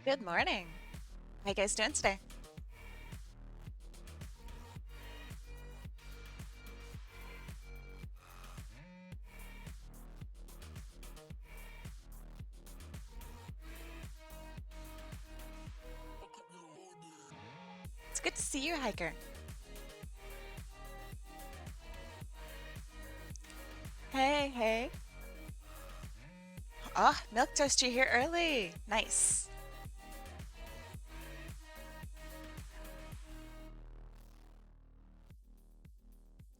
Good morning. How you guys doing today? It's good to see you, Hiker. Hey, hey. Oh, milk toast, you here early. Nice.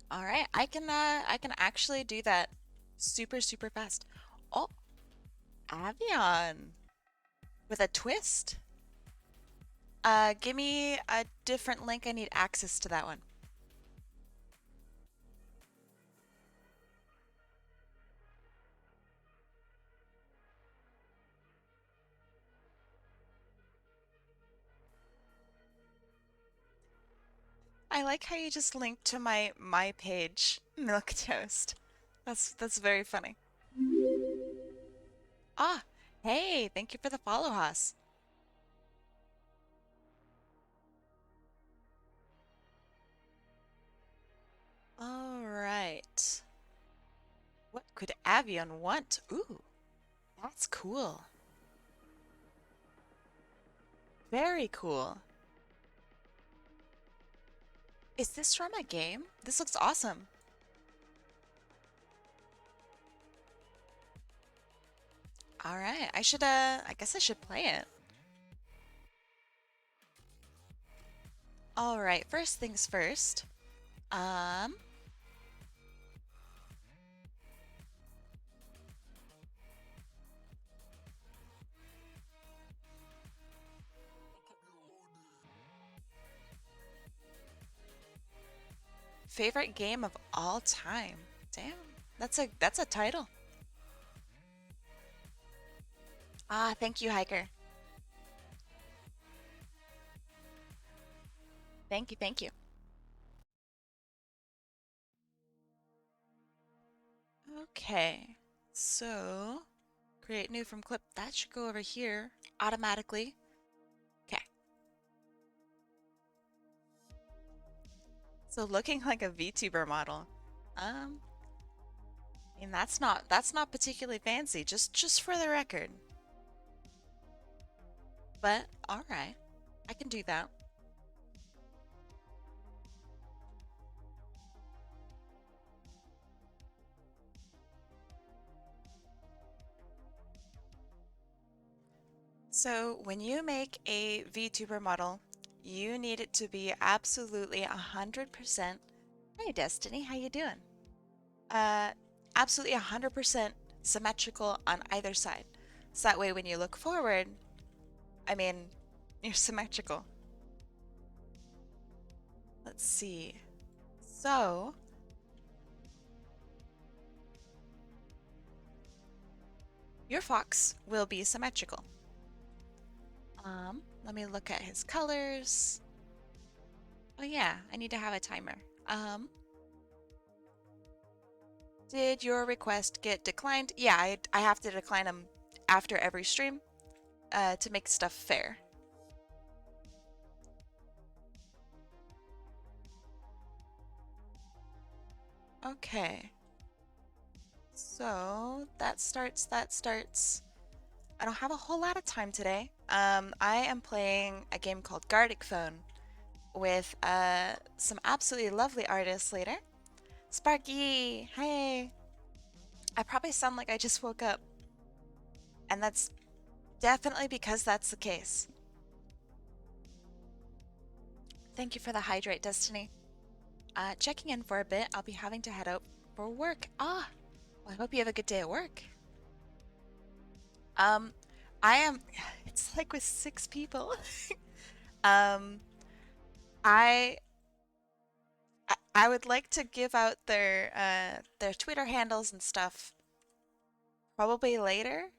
All right, I can actually do that super fast. Oh, Avion with a twist. Give me a different link. I need access to that one. I like how you just linked to my page, milk toast. That's very funny. Ah, hey, thank you for the follow, Haas. All right. What could Avian want? Ooh, that's cool. Very cool. Is this from a game? This looks awesome. All right, I guess I should play it. All right, first things first. Um, Favorite game of all time. Damn, that's a title. Ah, thank you, Hiker. Thank you, thank you. Okay, so create new from clip. That should go over here automatically. Okay, so looking like a VTuber model. Um, I mean that's not particularly fancy, just for the record. But all right, I can do that. So when you make a VTuber model, you need it to be absolutely 100%. Hey Destiny, how you doing? Uh, Absolutely 100% symmetrical on either side. So that way when you look forward, I mean, you're symmetrical. Let's see. So your fox will be symmetrical. Let me look at his colors. Oh yeah, I need to have a timer. Um, did your request get declined? Yeah, I have to decline them after every stream to make stuff fair. Okay, so that starts. I don't have a whole lot of time today. I am playing a game called Gartic Phone with some absolutely lovely artists later. Sparky, hey. I probably sound like I just woke up, and that's definitely because that's the case. Thank you for the hydrate, Destiny. Checking in for a bit. I'll be having to head out for work. Ah, well, I hope you have a good day at work. Um, I am. It's like with 6 people. um, I I would like to give out their Twitter handles and stuff probably later,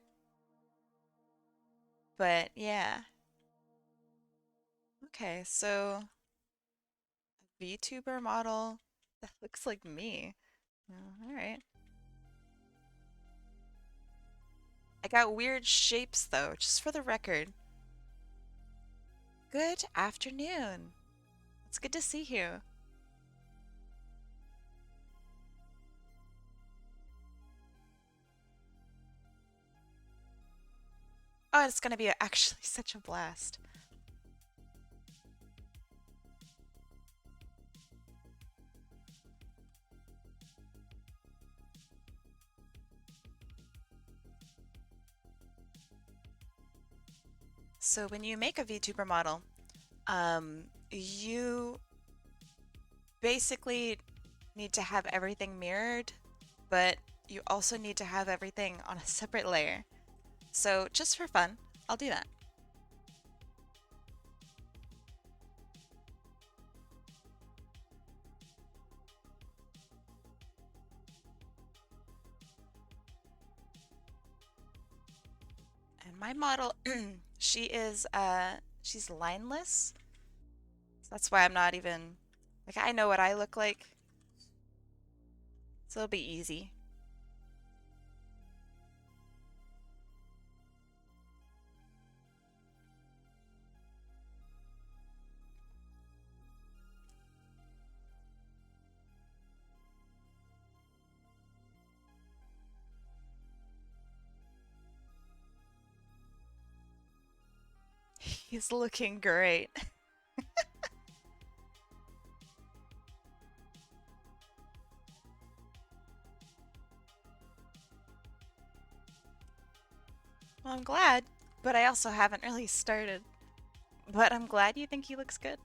but yeah. Okay, so VTuber model that looks like me. All right. I got weird shapes though, just for the record. Good afternoon. It's good to see you. Oh, it's going to be actually such a blast. So when you make a VTuber model, you basically need to have everything mirrored, but you also need to have everything on a separate layer. So just for fun, I'll do that. And my model, she's lineless. So that's why I'm not even like I know what I look like, so it'll be easy. He's looking great. Well, I'm glad, but I also haven't really started. But I'm glad you think he looks good.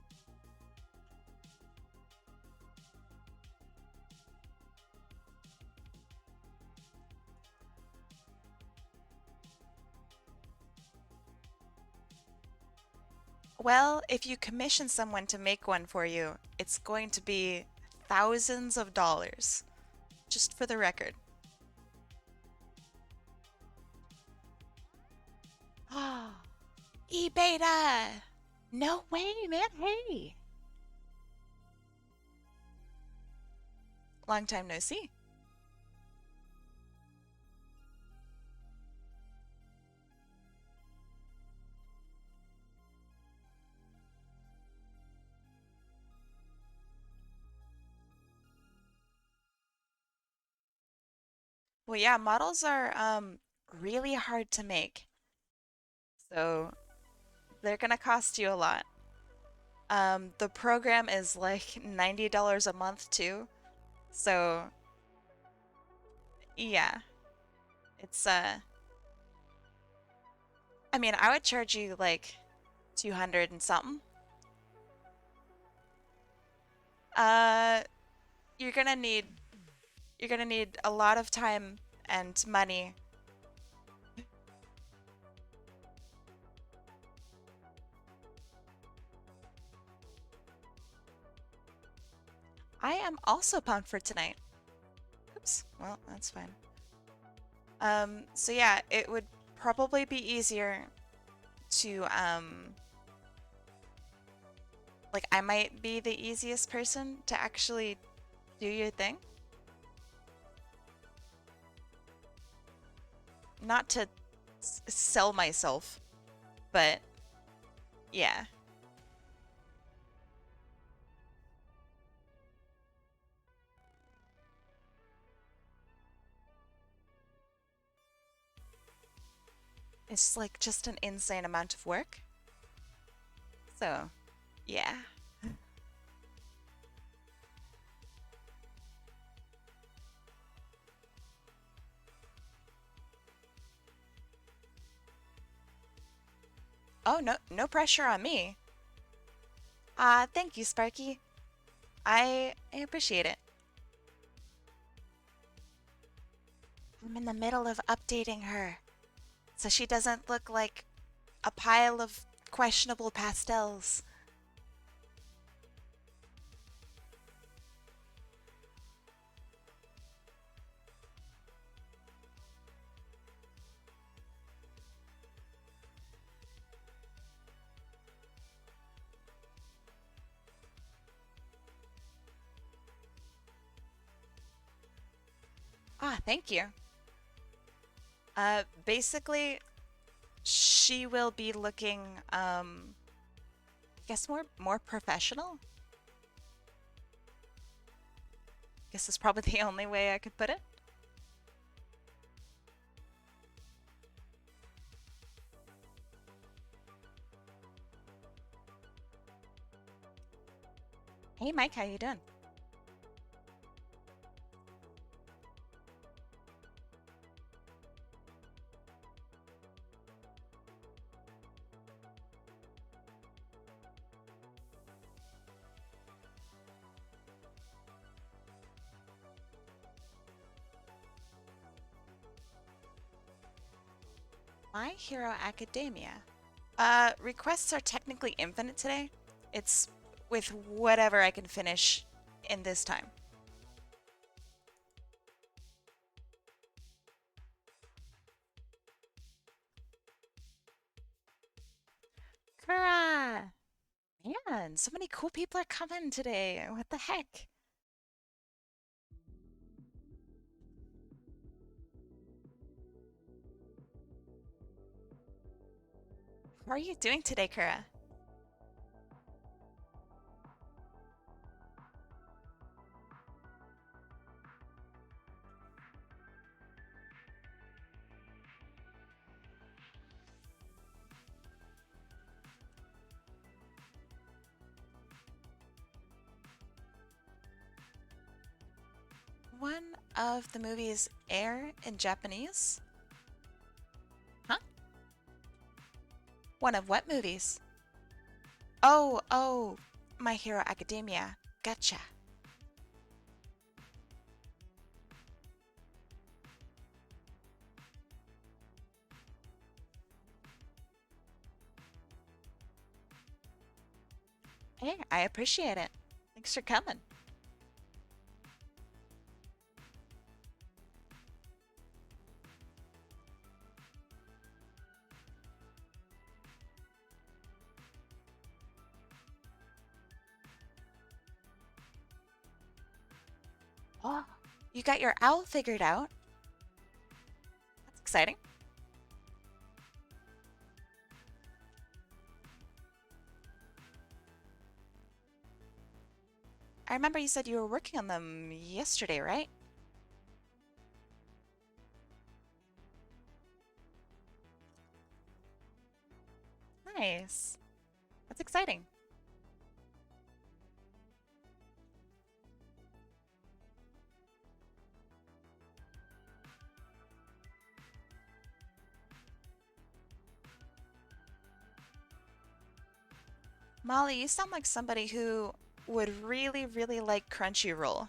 Well, if you commission someone to make one for you, it's going to be thousands of dollars, just for the record. Ah, E-Beta! No way, man. Hey. Long time no see. Well, yeah, models are really hard to make. So they're gonna cost you a lot. The program is like $90 a month too. So yeah, it's I mean, I would charge you like 200 and something. Uh, you're gonna need you're gonna need a lot of time and money. I am also pumped for tonight. Oops. Well, that's fine. So yeah, it would probably be easier to like I might be the easiest person to actually do your thing. Not to sell myself, but yeah. It's like just an insane amount of work. So, yeah. Oh, no pressure on me. Thank you, Sparky. I appreciate it. I'm in the middle of updating her so she doesn't look like a pile of questionable pastels. Thank you. Basically, she will be looking, guess more professional? Guess is probably the only way I could put it. Hey Mike, how you doing? My Hero Academia. Requests are technically infinite today. It's with whatever I can finish in this time. Hurrah! Man, so many cool people are coming today. What the heck? How are you doing today, Kura? One of the movies air in Japanese? Huh? One of what movies? Oh, My Hero Academia. Gotcha. Hey, I appreciate it. Thanks for coming. Oh, you got your owl figured out. That's exciting. I remember you said you were working on them yesterday, right? Nice. That's exciting. Molly, you sound like somebody who would really, really like Crunchyroll.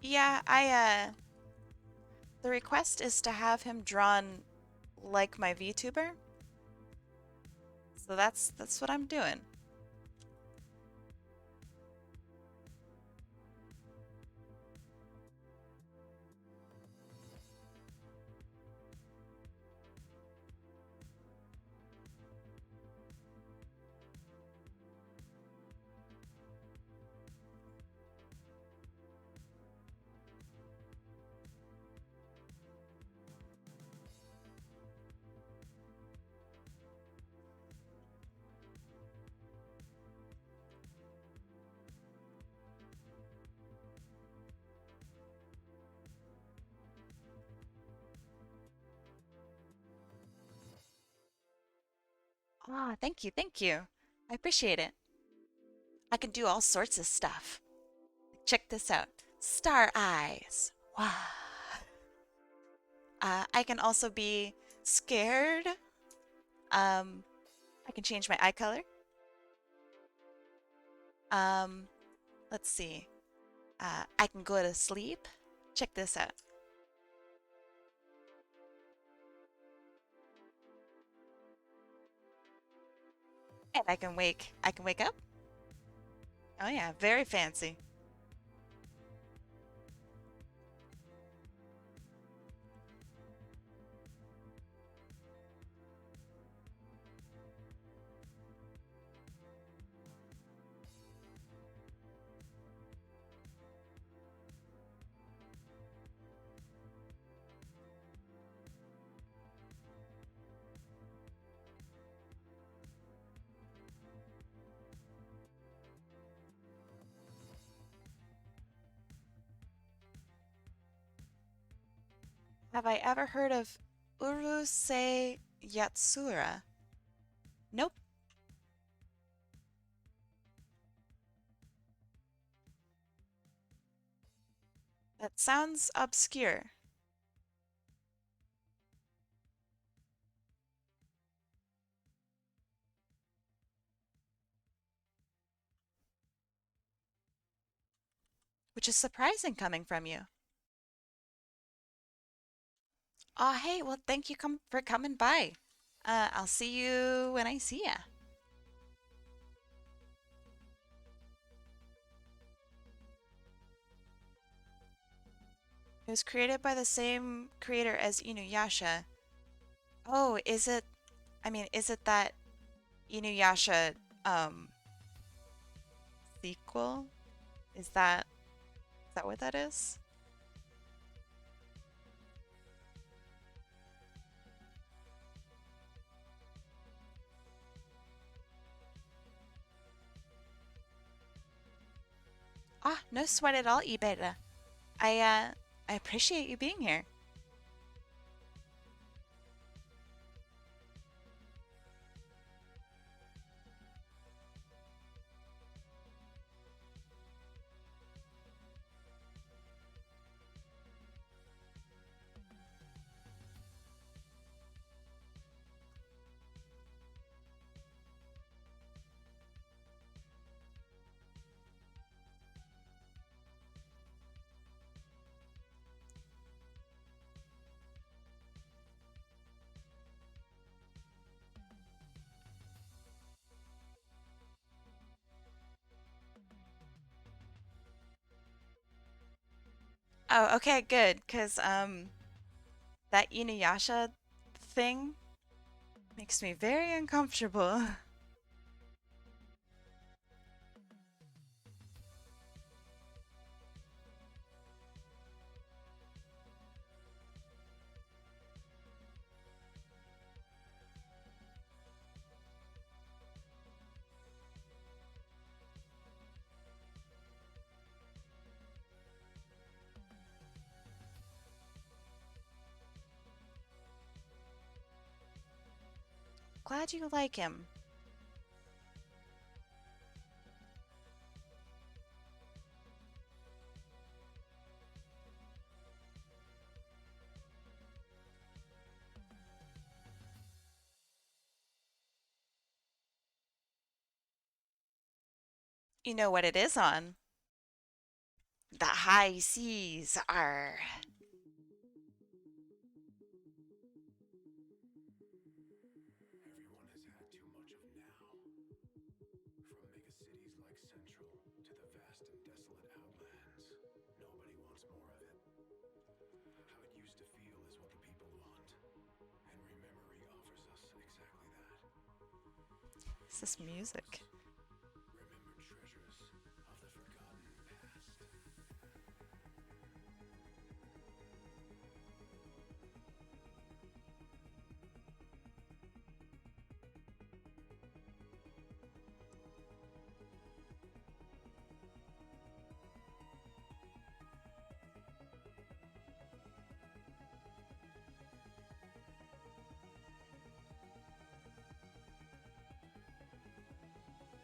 Yeah, the request is to have him drawn like my VTuber. So that's what I'm doing. Ah, thank you, thank you. I appreciate it. I can do all sorts of stuff. Check this out. Star eyes. Wow. I can also be scared. I can change my eye color. Um, let's see. I can go to sleep. Check this out. And I can wake up. Oh yeah, very fancy. Have I ever heard of Urusei Yatsura? Nope. That sounds obscure. Which is surprising coming from you. Aw, hey, well, thank you for coming by. I'll see you when I see ya. It was created by the same creator as Inuyasha. Oh, is it? I mean, is it that Inuyasha um sequel? Is that what that is? Ah, no sweat at all, Ibera. I appreciate you being here. Oh, okay, good, 'cause that Inuyasha thing makes me very uncomfortable. Glad you like him. You know what it is on. The high seas are. Everyone has had too much of now. From megacities like Central to the vast and desolate outlands, nobody wants more of it. How it used to feel is what the people want, and Rememory offers us exactly that. What's this music? Remembered treasures of the forgotten past.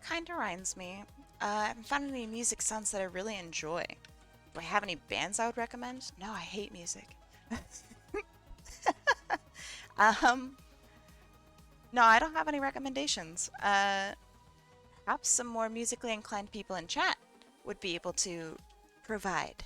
kind of reminds me. I haven't found any music sounds that I really enjoy. Do I have any bands I would recommend? No, I hate music. Um, no, I don't have any recommendations. Perhaps some more musically inclined people in chat would be able to provide.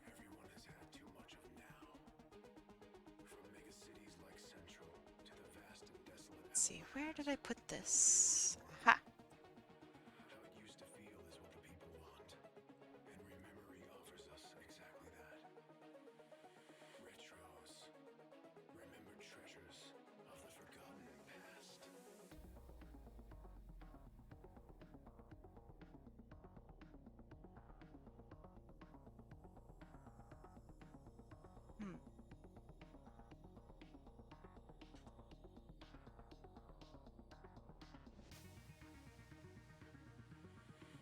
Everyone has had too much of now. From megacities like Central to the vast and desolate Let's see, where did I outlands, put nobody wants this? more of Ha! it. How it used to feel is what the people want, and Rememory offers us exactly that. Retros, remembered treasures of the forgotten past. Hmm.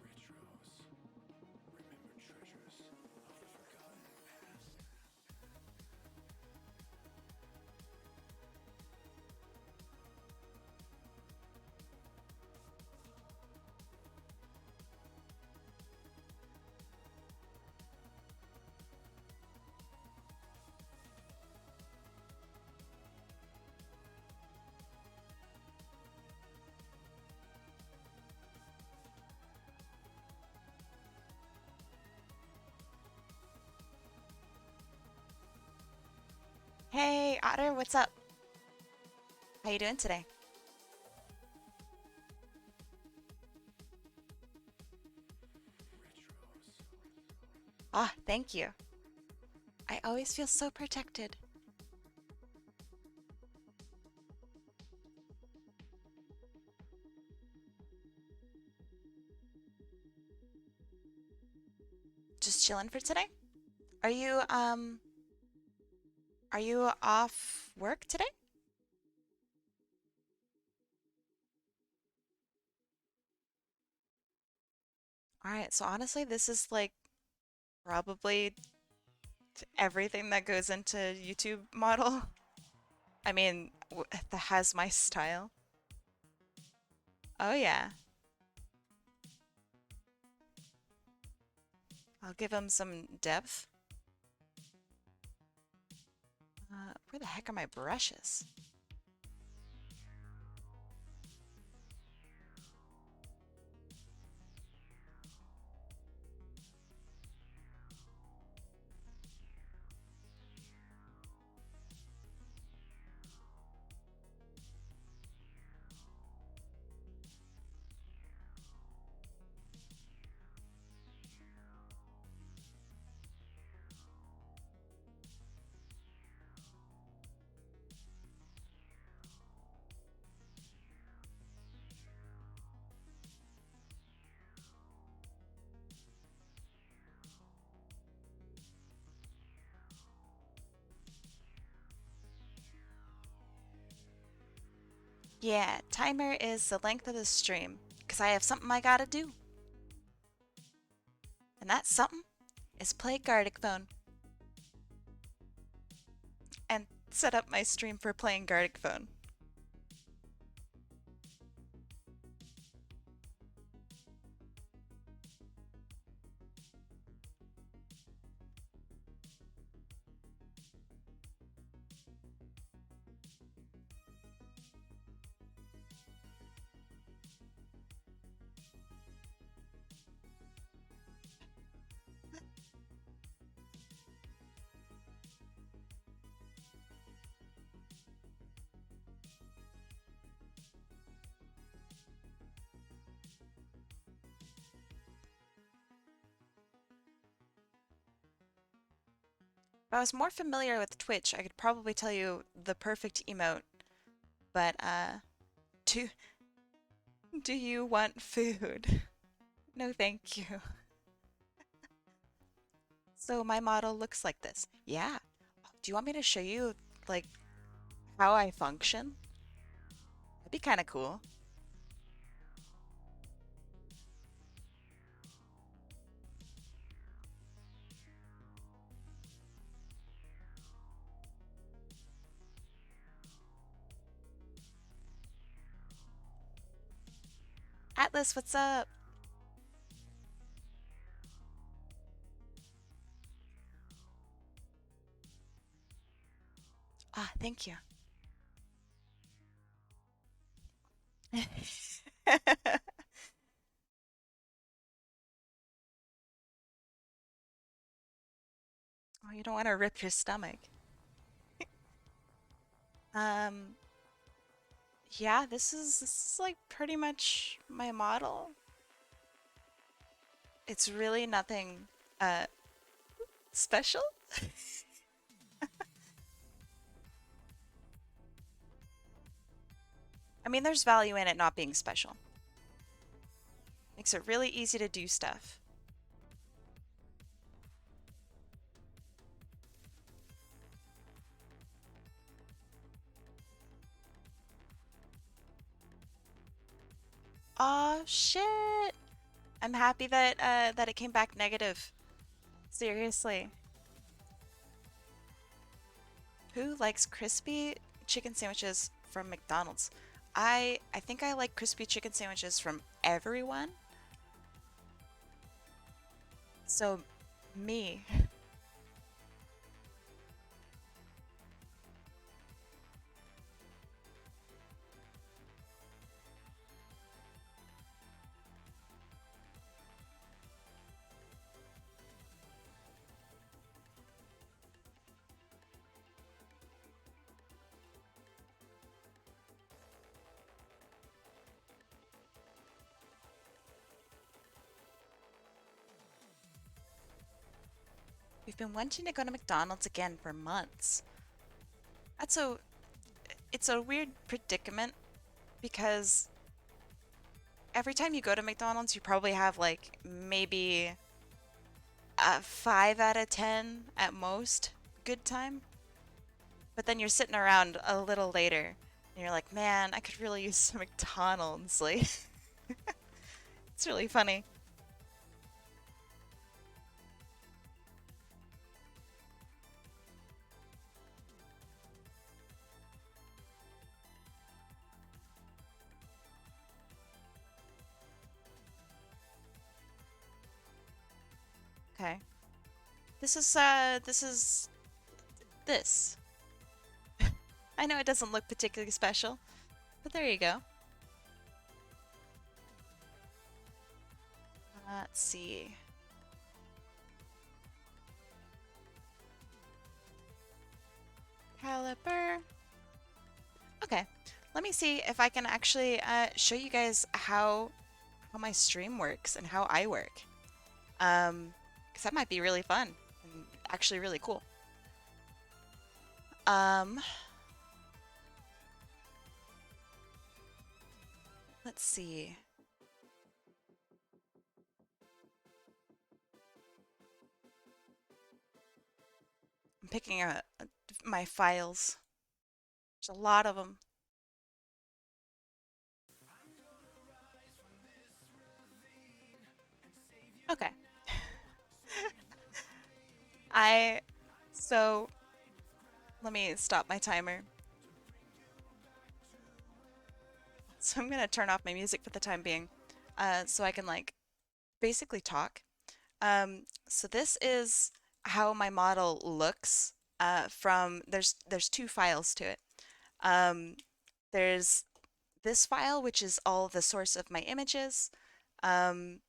Retros, remembered treasures of the forgotten past. Hey, Otter, what's up? How you doing today? Retros. Ah, thank you. I always feel so protected. Just chilling for today? Are you, um, are you off work today? Alright, so honestly, this is like probably everything that goes into YouTube model. I mean, that has my style. Oh yeah. I'll give him some depth. Where the heck are my brushes? Yeah, timer is the length of the stream, because I have something I gotta do. And that something is play Gartic Phone and set up my stream for playing Gartic Phone. If I was more familiar with Twitch, I could probably tell you the perfect emote, but do do you want food? No, thank you. So my model looks like this. Yeah. Do you want me to show you like how I function. That'd be kind of cool. Atlas, what's up? Ah, thank you. Oh, you don't want to rip your stomach. Um, yeah, this is like pretty much my model. It's really nothing uh special. I mean, there's value in it not being special. Makes it really easy to do stuff. Aw, shit. I'm happy that that it came back negative. Seriously. Who likes crispy chicken sandwiches from McDonald's? I think I like crispy chicken sandwiches from everyone. So me. We've been wanting to go to McDonald's again for months. That's a it's a weird predicament because every time you go to McDonald's, you probably have like maybe a 5 out of 10 at most good time. But then you're sitting around a little later and you're like, man, I could really use some McDonald's. Like, it's really funny. Okay. This is this. I know it doesn't look particularly special, but there you go. Let's see. Caliper. Okay. Let me see if I can actually show you guys how my stream works and how I work. Because that might be really fun and actually really cool. Um, let's see. I'm picking my files. There's a lot of them. Okay. I so let me stop my timer. So I'm gonna turn off my music for the time being, so I can like basically talk. So this is how my model looks. From there's two files to it. Um, there's this file, which is all the source of my images. Um,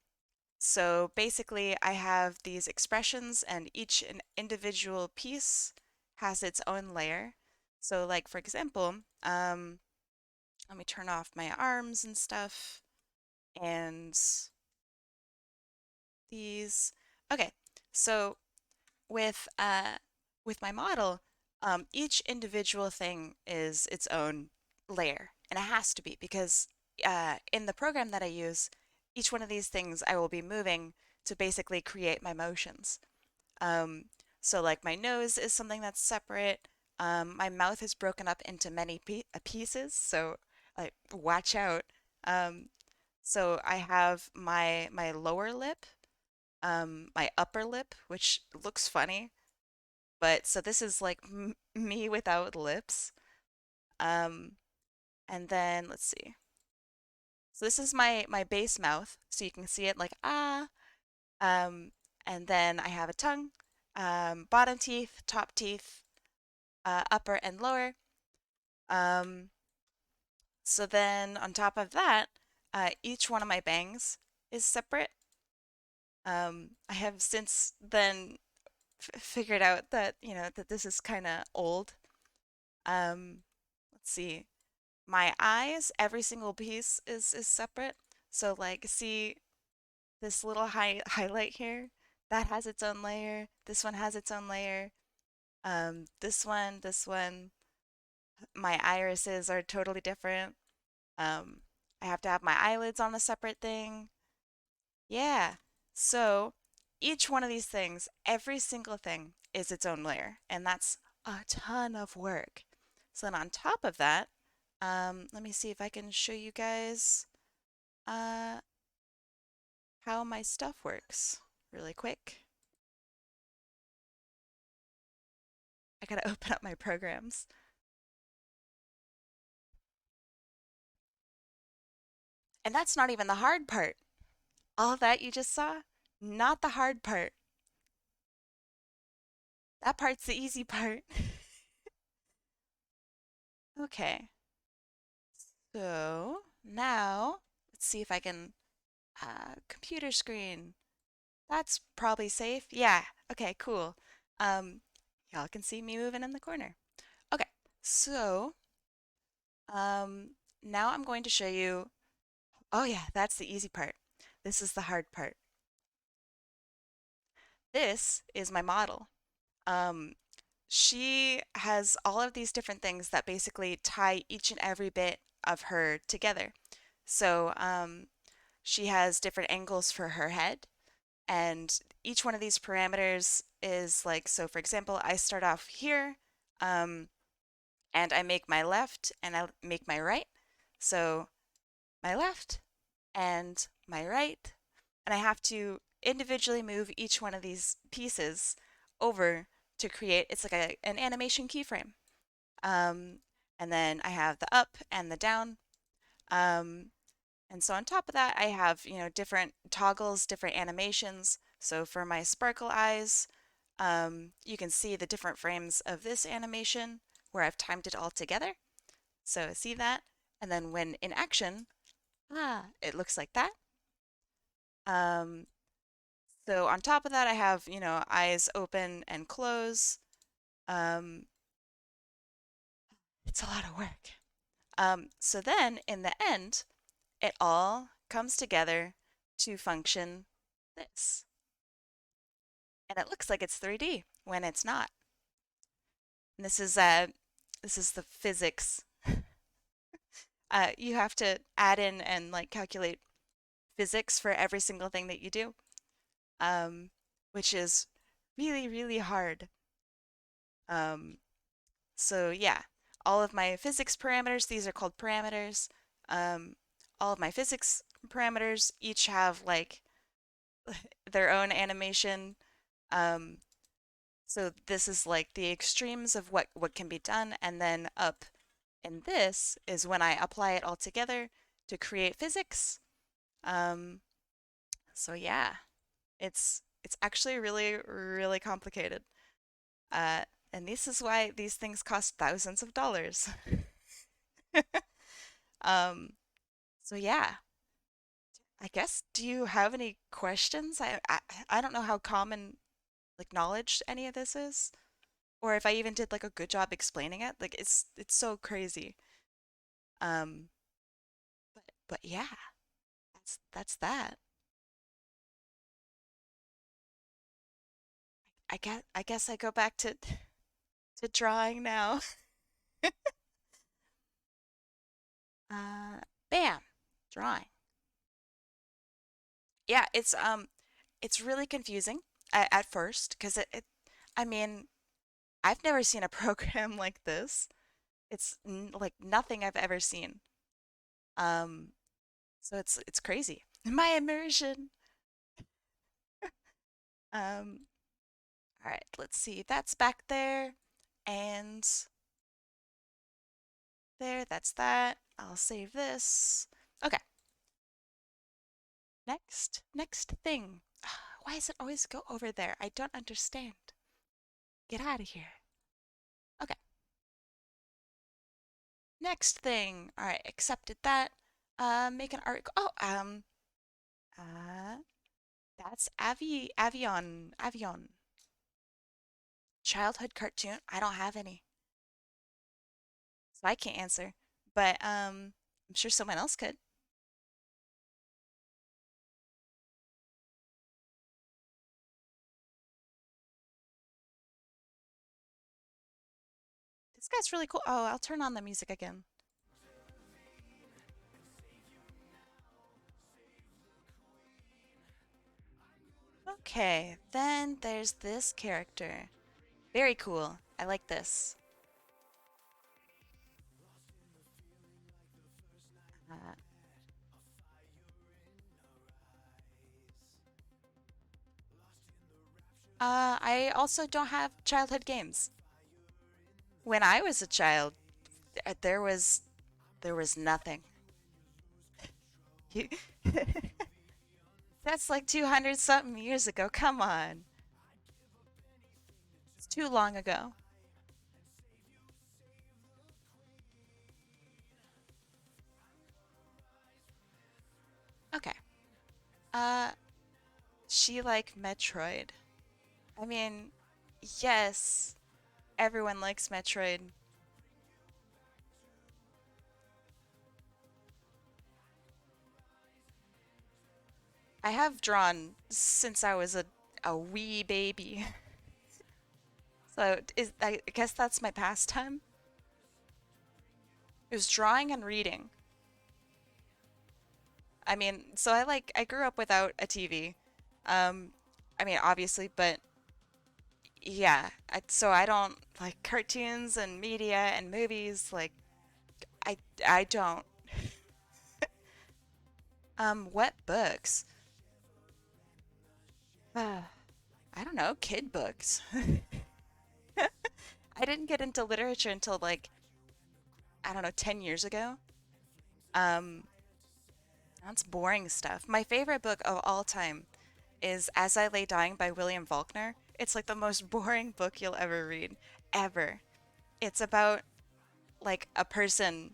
so basically, I have these expressions, and each an individual piece has its own layer. So, like for example, let me turn off my arms and stuff, and these. Okay, so with with my model, each individual thing is its own layer, and it has to be because in the program that I use, each one of these things I will be moving to basically create my motions. Um, so like my nose is something that's separate. My mouth is broken up into many pieces, so like watch out. Um, so I have my lower lip, my upper lip, which looks funny, but so this is like m me without lips. Um, and then let's see. So this is my base mouth, so you can see it like ah. Um, and then I have a tongue, bottom teeth, top teeth, upper and lower. Um, so then on top of that, each one of my bangs is separate. I have since then figured out that, that this is kind of old. Um, let's see. My eyes, every single piece is separate. So like, see this little highlight here? That has its own layer. This one has its own layer. This one. My irises are totally different. Um, I have to have my eyelids on a separate thing. Yeah. So each one of these things, every single thing is its own layer, and that's a ton of work. So then on top of that, let me see if I can show you guys uh, how my stuff works really quick. I gotta open up my programs. And that's not even the hard part. All that you just saw, not the hard part. That part's the easy part. Okay, so now let's see if I can, computer screen. That's probably safe. Yeah, okay, cool. Um, y'all can see me moving in the corner. Okay, so, um, now I'm going to show you, oh yeah, that's the easy part. This is the hard part. This is my model. Um, she has all of these different things that basically tie each and every bit of her together. So she has different angles for her head, and each one of these parameters is like, so for example, I start off here, um, and I make my left and I make my right. So my left and my right, and I have to individually move each one of these pieces over to create, it's like an animation keyframe. Um, and then I have the up and the down. Um, and so on top of that, I have, different toggles, different animations. So for my sparkle eyes, you can see the different frames of this animation where I've timed it all together. So see that? And then when in action, it looks like that. Um, so on top of that, I have, eyes open and close. Um, it's a lot of work. So then in the end, it all comes together to function this. And it looks like it's 3D when it's not. And this is the physics. You have to add in and like calculate physics for every single thing that you do, um, which is really, really hard. Um, so yeah, all of my physics parameters, these are called parameters. Um, all of my physics parameters each have like their own animation. Um, so this is like the extremes of what can be done, and then up in this is when I apply it all together to create physics. Um, so yeah, it's actually really, really complicated. Uh, and this is why these things cost thousands of dollars. Um, so yeah, I guess, do you have any questions? I don't know how common like knowledge any of this is, or if I even did like a good job explaining it. Like it's so crazy. Um, but yeah, that's that. I guess I go back to drawing now. Uh, bam, drawing. Yeah, it's really confusing at first because I mean, I've never seen a program like this. It's like nothing I've ever seen. Um, so it's crazy. My immersion. Um, all right, let's see. That's back there, and there. That's that. I'll save this. Okay, next thing. Why does it always go over there? I don't understand. Get out of here. Okay, next thing. All right, accepted that. Make an article. Oh, uh, that's Avion. Childhood cartoon. I don't have any, so I can't answer. But I'm sure someone else could. This guy's really cool. Oh, I'll turn on the music again. Okay, then there's this character. Very cool. I like this. Uh, I also don't have childhood games. When I was a child, there was nothing. That's like 200 something years ago. Come on. It's too long ago. Okay. Uh, she like Metroid. I mean, yes, everyone likes Metroid. I have drawn since I was a wee baby. So I guess that's my pastime. It was drawing and reading. I mean, so I grew up without a TV. Um, I mean, obviously, but yeah. So I don't like cartoons and media and movies. Like I I don't. What books? I don't know, kid books. I didn't get into literature until like I don't know, 10 years ago. Um, that's boring stuff. My favorite book of all time is As I Lay Dying by William Faulkner. It's like the most boring book you'll ever read, ever. It's about like a person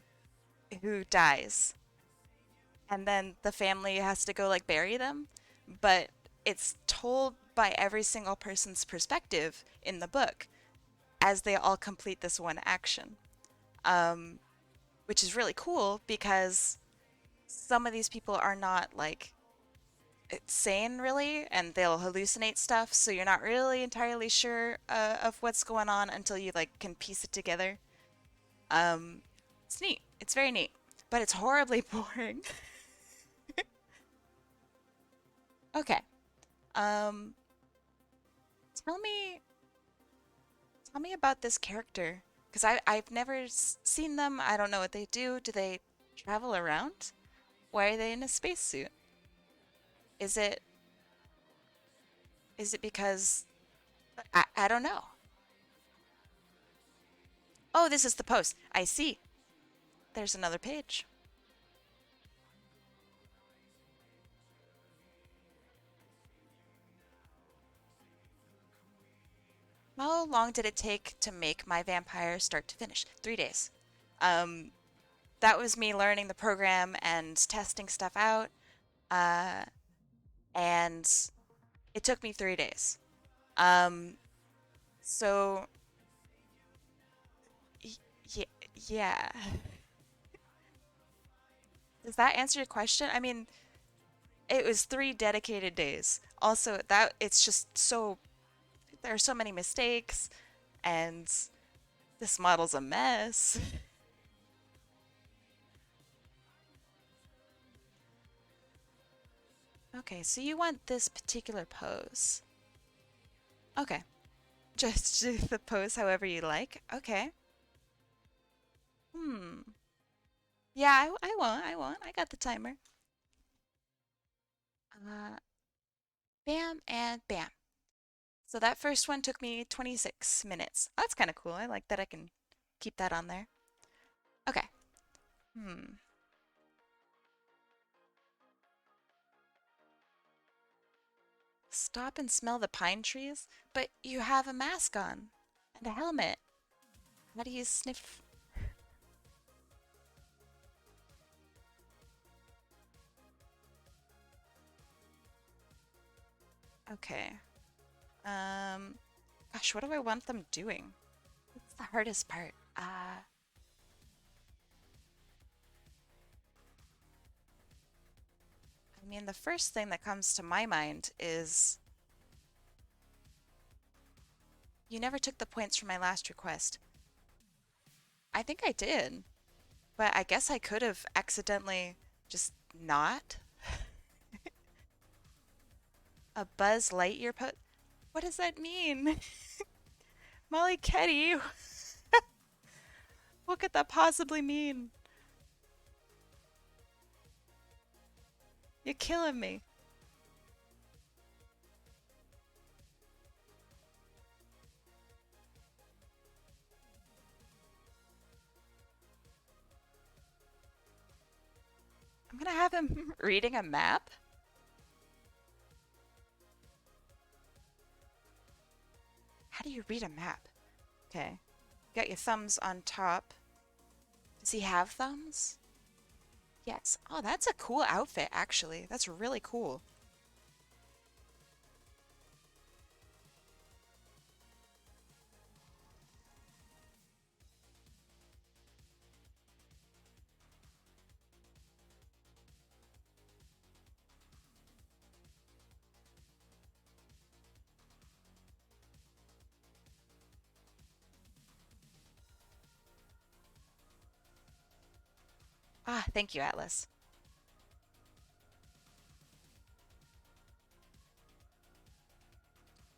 who dies and then the family has to go like bury them, but it's told by every single person's perspective in the book as they all complete this one action. Um, which is really cool because some of these people are not like sane really and they'll hallucinate stuff, so you're not really entirely sure of what's going on until you like can piece it together. um it's neat, it's very neat, but it's horribly boring. Okay, um tell me tell me about this character, because I've never seen them. I don't know what they do they travel around? Why are they in a spacesuit? Is it is it because I don't know. Oh, this is the post. I see. There's another page. How long did it take to make my vampire start to finish? 3 days. Um, that was me learning the program and testing stuff out. Uh, and it took me 3 days. Um, so yeah, yeah. Does that answer your question? I mean, it was 3 dedicated days. Also, that it's just so there are so many mistakes, and this model's a mess. Okay, so you want this particular pose. Okay. Just do the pose however you like. Okay. Hmm. Yeah, I won't. I won't. I got the timer. Uh, bam and bam. So that first one took me 26 minutes. That's kind of cool. I like that I can keep that on there. Okay. Hmm. Stop and smell the pine trees? But you have a mask on and a helmet. How do you sniff? Okay. Um, gosh, what do I want them doing? What's the hardest part? I mean, the first thing that comes to my mind is you never took the points from my last request. I think I did, but I guess I could have accidentally just not. A Buzz Lightyear put. What does that mean? Molly Ketty, what could that possibly mean? You're killing me. I'm gonna have him reading a map. How do you read a map? Okay. Got your thumbs on top. Does he have thumbs? Yes. Oh, that's a cool outfit, actually. That's really cool. Ah, thank you, Atlas.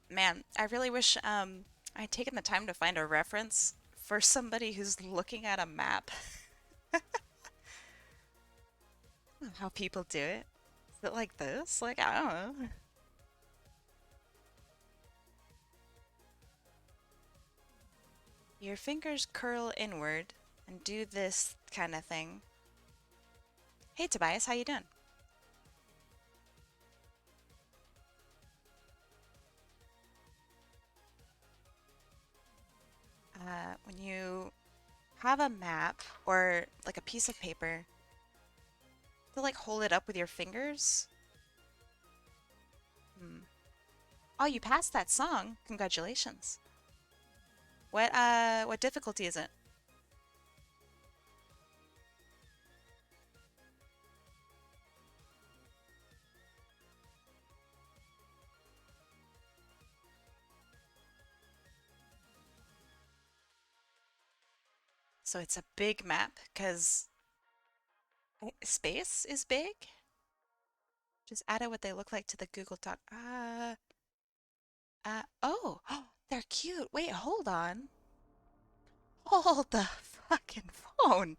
Man, I really wish I'd taken the time to find a reference for somebody who's looking at a map. How people do it. Is it like this? Like, I don't know. Your fingers curl inward and do this kind of thing. Hey Tobias, how you doing? When you have a map or like a piece of paper, to like hold it up with your fingers. Hmm. Oh, you passed that song. Congratulations. What difficulty is it? So it's a big map because space is big. Just added what they look like to the Google Doc. Oh, they're cute. Wait, hold on. Hold the fucking phone.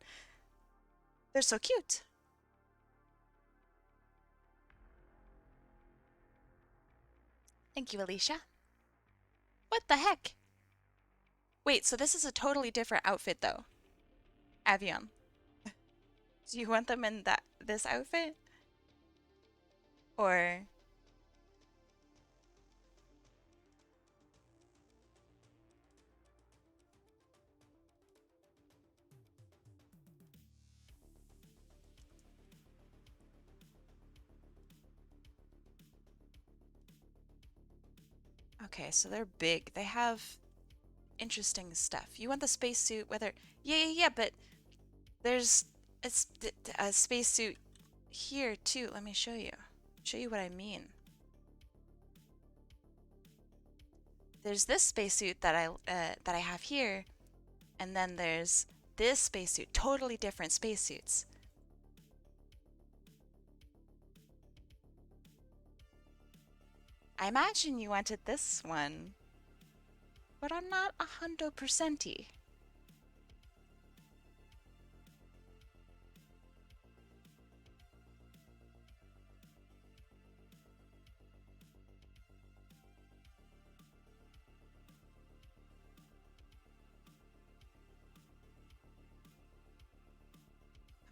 They're so cute. Thank you, Alicia. What the heck? Wait, so this is a totally different outfit though. Avion. Do you want them in this outfit? Or okay, so they're big. They have interesting stuff. You want the spacesuit, whether yeah, but there's a spacesuit here too. Let me show you. Show you what I mean. There's this spacesuit that I have here, and then there's this spacesuit. Totally different spacesuits. I imagine you wanted this one. but I'm not 100%y.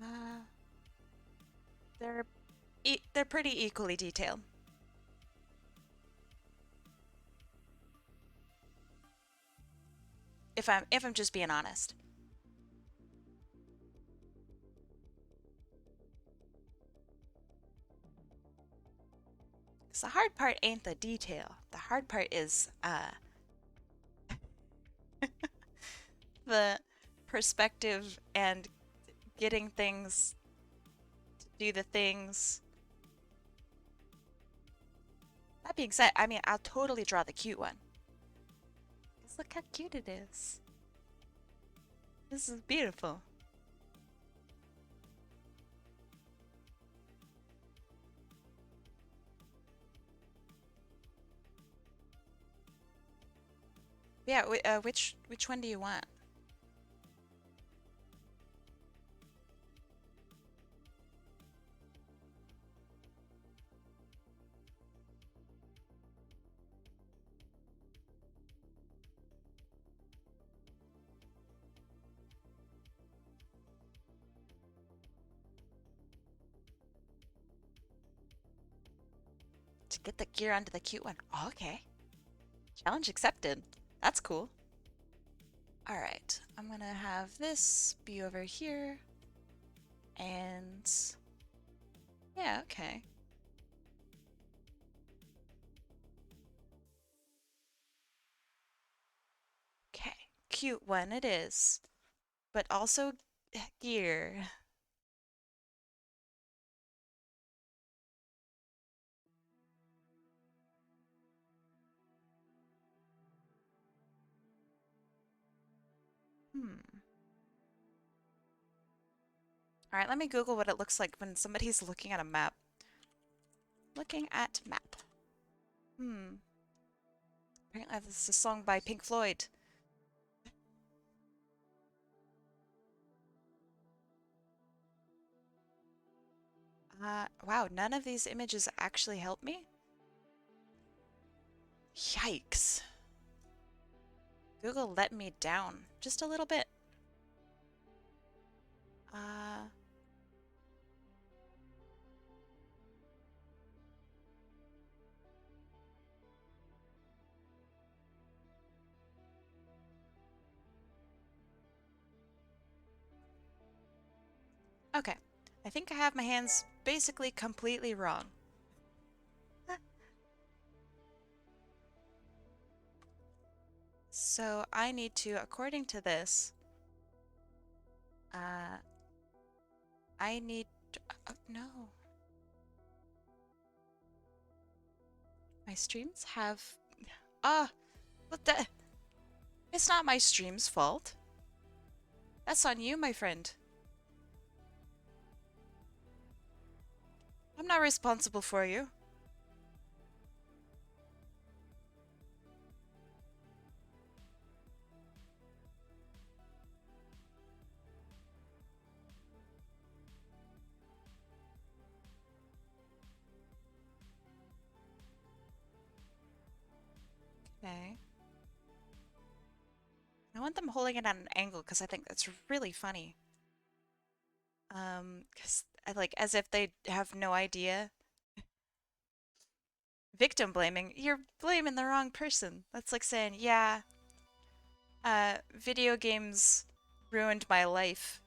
Uh, they're they're pretty equally detailed. If I'm just being honest. 'Cause the hard part ain't the detail. The hard part is the perspective and getting things to do the things. That being said, I mean, I'll totally draw the cute one. Just look how cute it is. This is beautiful. Yeah, which one do you want? To get the gear onto the cute one. Oh, okay. Challenge accepted. That's cool. All right, I'm gonna have this be over here. And yeah, okay. Okay, cute one it is. But also gear. Hmm. All right, let me Google what it looks like when somebody's looking at a map. Looking at map. Hmm. Apparently this is a song by Pink Floyd. Wow, none of these images actually help me? Yikes. Google let me down just a little bit. Uh, okay. I think I have my hands basically completely wrong. So I need to, according to this, uh, I need to, no. My streams have, ah, but that, it's not my stream's fault. That's on you, my friend. I'm not responsible for you. Okay. I want them holding it at an angle because I think that's really funny. 'Cause I like as if they have no idea. Victim blaming. You're blaming the wrong person. That's like saying, yeah, video games ruined my life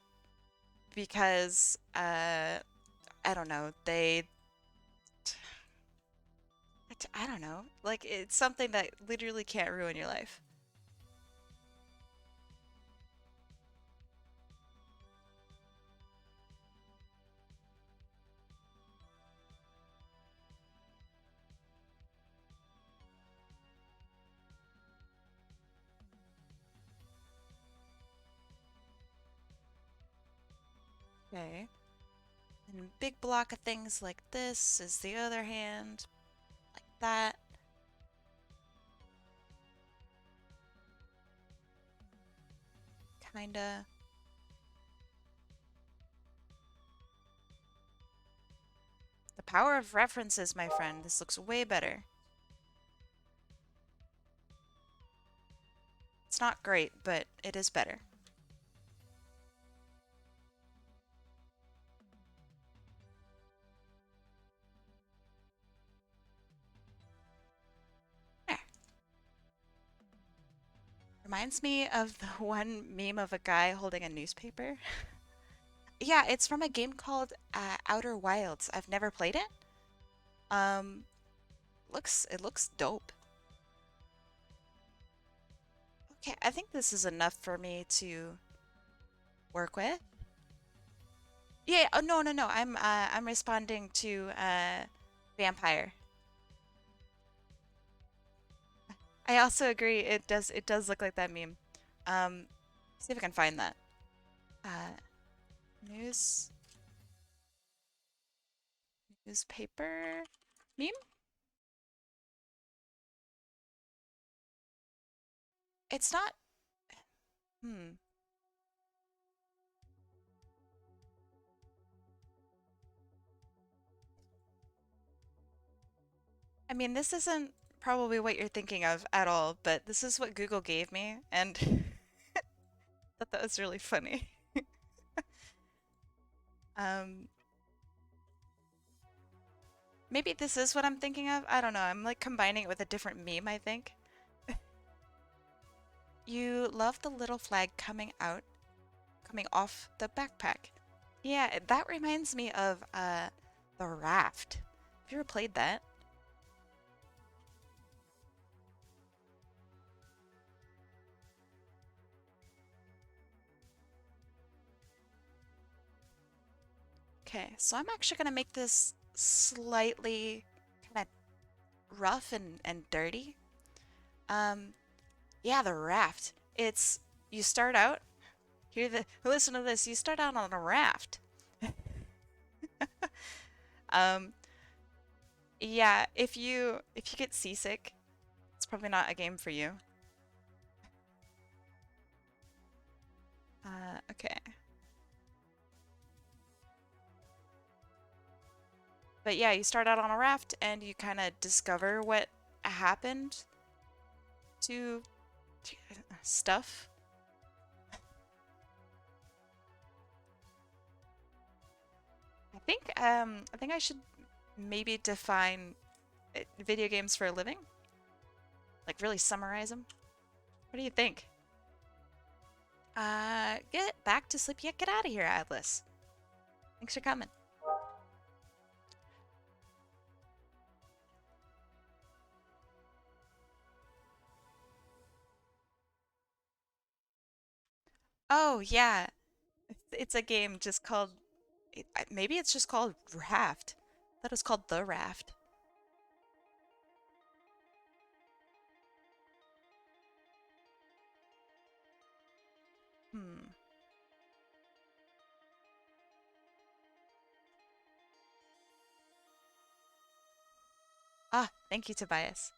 because I don't know, I don't know. Like it's something that literally can't ruin your life. Okay. And big block of things like this is the other hand, like that. kinda. The power of references, my friend. This looks way better. It's not great, but it is better. There. Reminds me of the one meme of a guy holding a newspaper. Yeah, it's from a game called Outer Wilds. I've never played it. Um, it looks dope. Okay, I think this is enough for me to work with. Yeah, oh no, no, no. I'm responding to vampire. I also agree. It does look like that meme. Um, see if I can find that. Uh, news newspaper meme. It's not. Hmm. I mean, this isn't probably what you're thinking of at all, but this is what Google gave me, and I thought that was really funny. Um, maybe this is what I'm thinking of. I don't know. I'm like combining it with a different meme, I think. You love the little flag coming off the backpack. Yeah, that reminds me of the raft. Have you ever played that? Okay, so I'm actually gonna make this slightly kind of rough and dirty. Um, yeah, the raft. It's you start out. Listen to this. You start out on a raft. Um, yeah, if you get seasick, it's probably not a game for you. Okay. But yeah, you start out on a raft and you kind of discover what happened to stuff. I think I should maybe define video games for a living, like really summarize them. What do you think? Get back to sleep. Yeah, get out of here, Atlas. Thanks for coming. Oh yeah, it's a game just called. Maybe it's just called Raft. I thought it was called The Raft. Hmm. Ah, thank you, Tobias.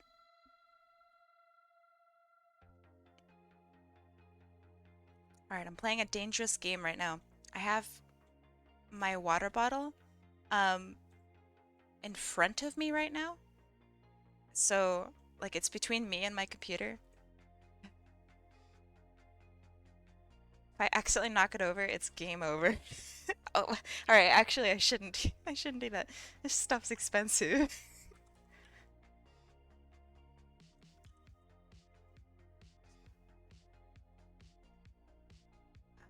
All right, I'm playing a dangerous game right now. I have my water bottle um in front of me right now. So, like it's between me and my computer. If I accidentally knock it over, it's game over. Oh, all right, actually I shouldn't. I shouldn't do that. This stuff's expensive.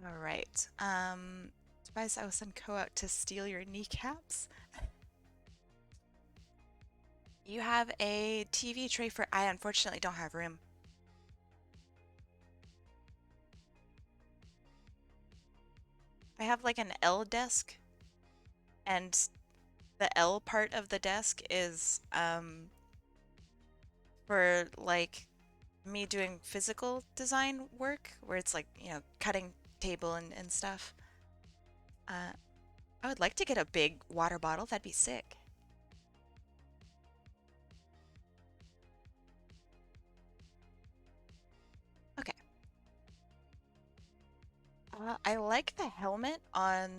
All right. Tobias, I will send Co out to steal your kneecaps. You have a TV tray for I unfortunately don't have room. I have like an L desk, and the L part of the desk is for like me doing physical design work where it's like, cutting table and stuff. Uh, I would like to get a big water bottle. That'd be sick. Okay. I like the helmet on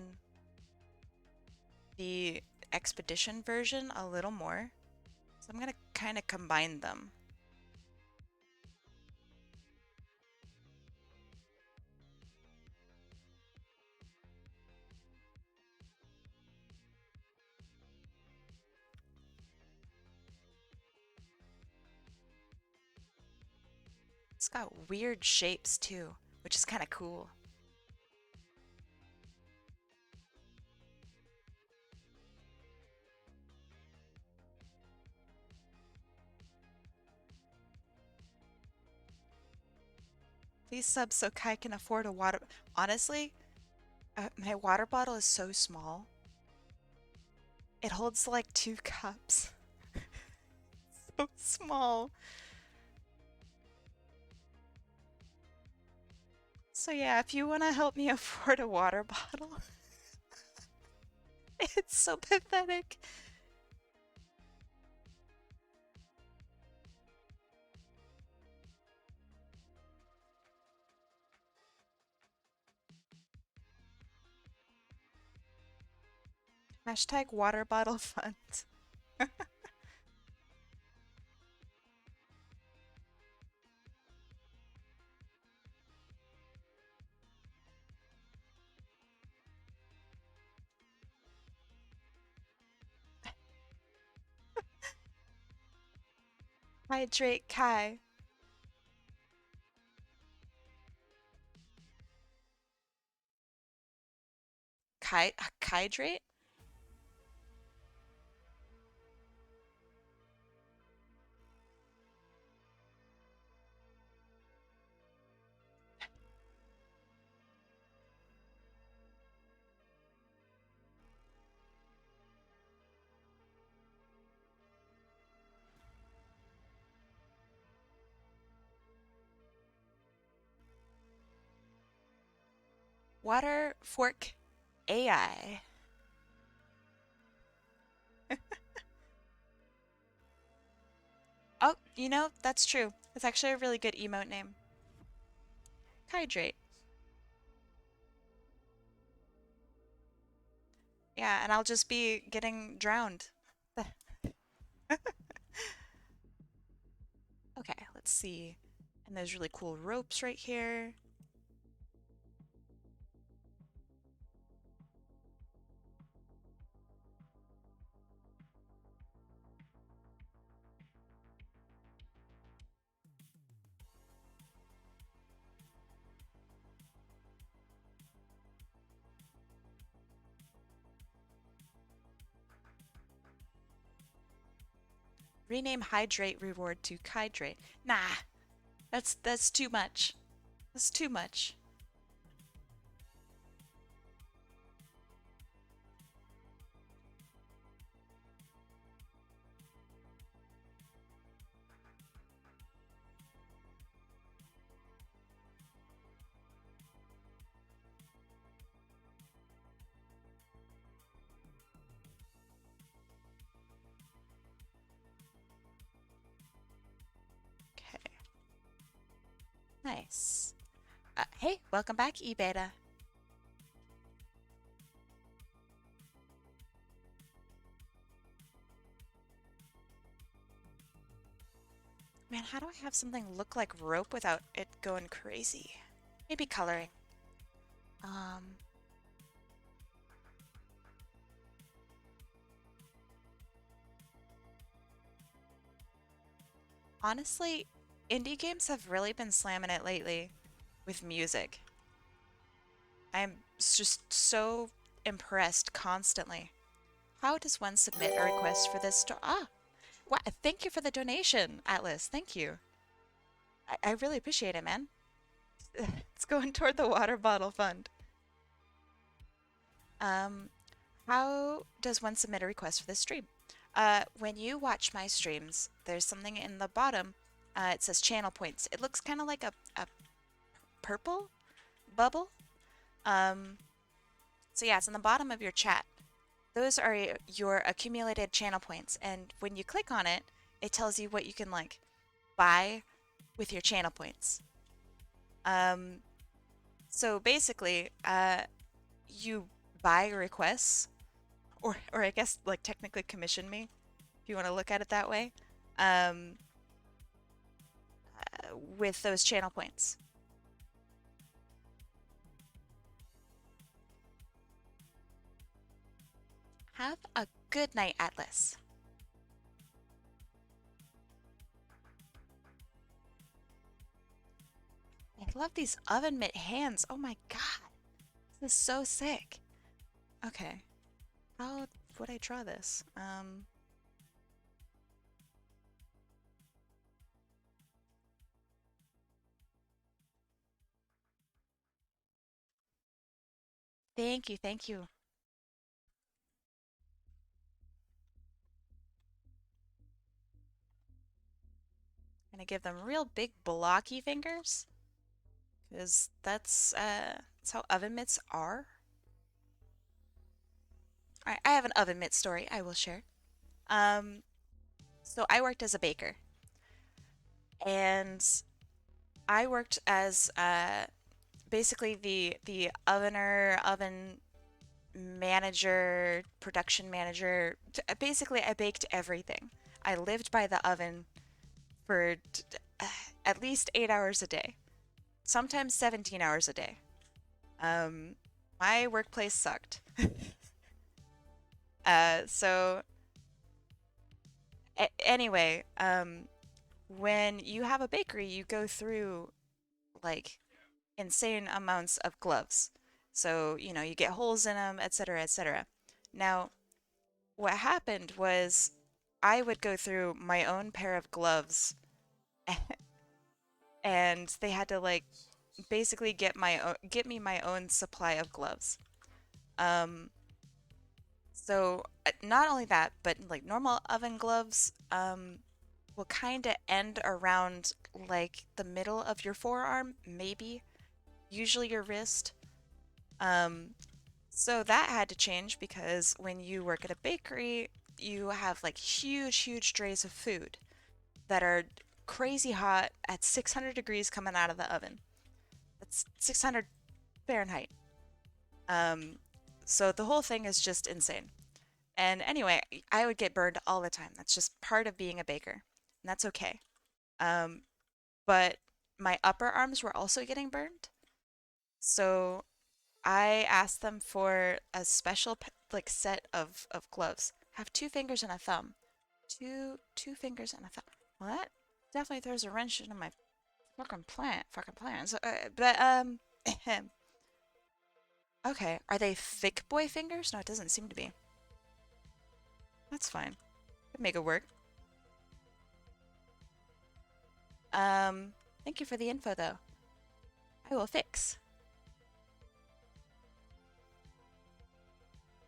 the expedition version a little more, so I'm gonna kind of combine them. It's got weird shapes too, which is kind of cool. Please sub so Kai can afford a water. Honestly, my water bottle is so small. It holds like 2 cups. So small. So yeah, if you want to help me afford a water bottle, it's so pathetic. Hashtag water bottle fund. Hydrate Kai. Kai hydrate? Water fork AI. Oh, that's true. It's actually a really good emote name. Hydrate. Yeah, and I'll just be getting drowned. Okay, let's see. And there's really cool ropes right here. Rename hydrate reward to hydrate. Nah, that's too much. That's too much. Okay, nice. Hey, welcome back, eBeta. Man, how do I have something look like rope without it going crazy? Maybe coloring. Um, Honestly, indie games have really been slamming it lately with music. I'm just so impressed constantly. How does one submit a request for this to thank you for the donation, Atlas. Thank you. I really appreciate it, man. It's going toward the water bottle fund. Um, how does one submit a request for this stream? When you watch my streams, there's something in the bottom. It says channel points. It looks kind of like a purple bubble. Um, so yeah, it's in the bottom of your chat. Those are your accumulated channel points, and when you click on it, it tells you what you can buy with your channel points. Um, So basically, you buy requests, or I guess like technically commission me, if you want to look at it that way, um, with those channel points. Have a good night, Atlas. I love these oven mitt hands. Oh my God, this is so sick. Okay, how would I draw this? Thank you, thank you. I'm gonna give them real big blocky fingers, because that's how oven mitts are. All right, I have an oven mitt story I will share. Um, so I worked as a baker, and I worked as basically the oven manager, production manager. Basically, I baked everything. I lived by the oven for at least 8 hours a day, sometimes 17 hours a day. Um, my workplace sucked. So anyway, when you have a bakery, you go through like insane amounts of gloves. So, you get holes in them, etc., etc. Now, what happened was I would go through my own pair of gloves and they had to like basically get me my own supply of gloves. Um, so not only that, but like normal oven gloves will kind of end around like the middle of your forearm, maybe, usually your wrist. Um, so that had to change because when you work at a bakery, you have like huge, huge trays of food that are crazy hot at 600 degrees coming out of the oven. That's 600 Fahrenheit. Um, so the whole thing is just insane. And anyway, I would get burned all the time. That's just part of being a baker, and that's okay. Um, but my upper arms were also getting burned. So I asked them for a special like set of gloves. Have two fingers and a thumb. Two fingers and a thumb. Well, that definitely throws a wrench into my fucking plans. But okay. Are they thick boy fingers? No, it doesn't seem to be. That's fine. Could make it work. Um, thank you for the info though. I will fix.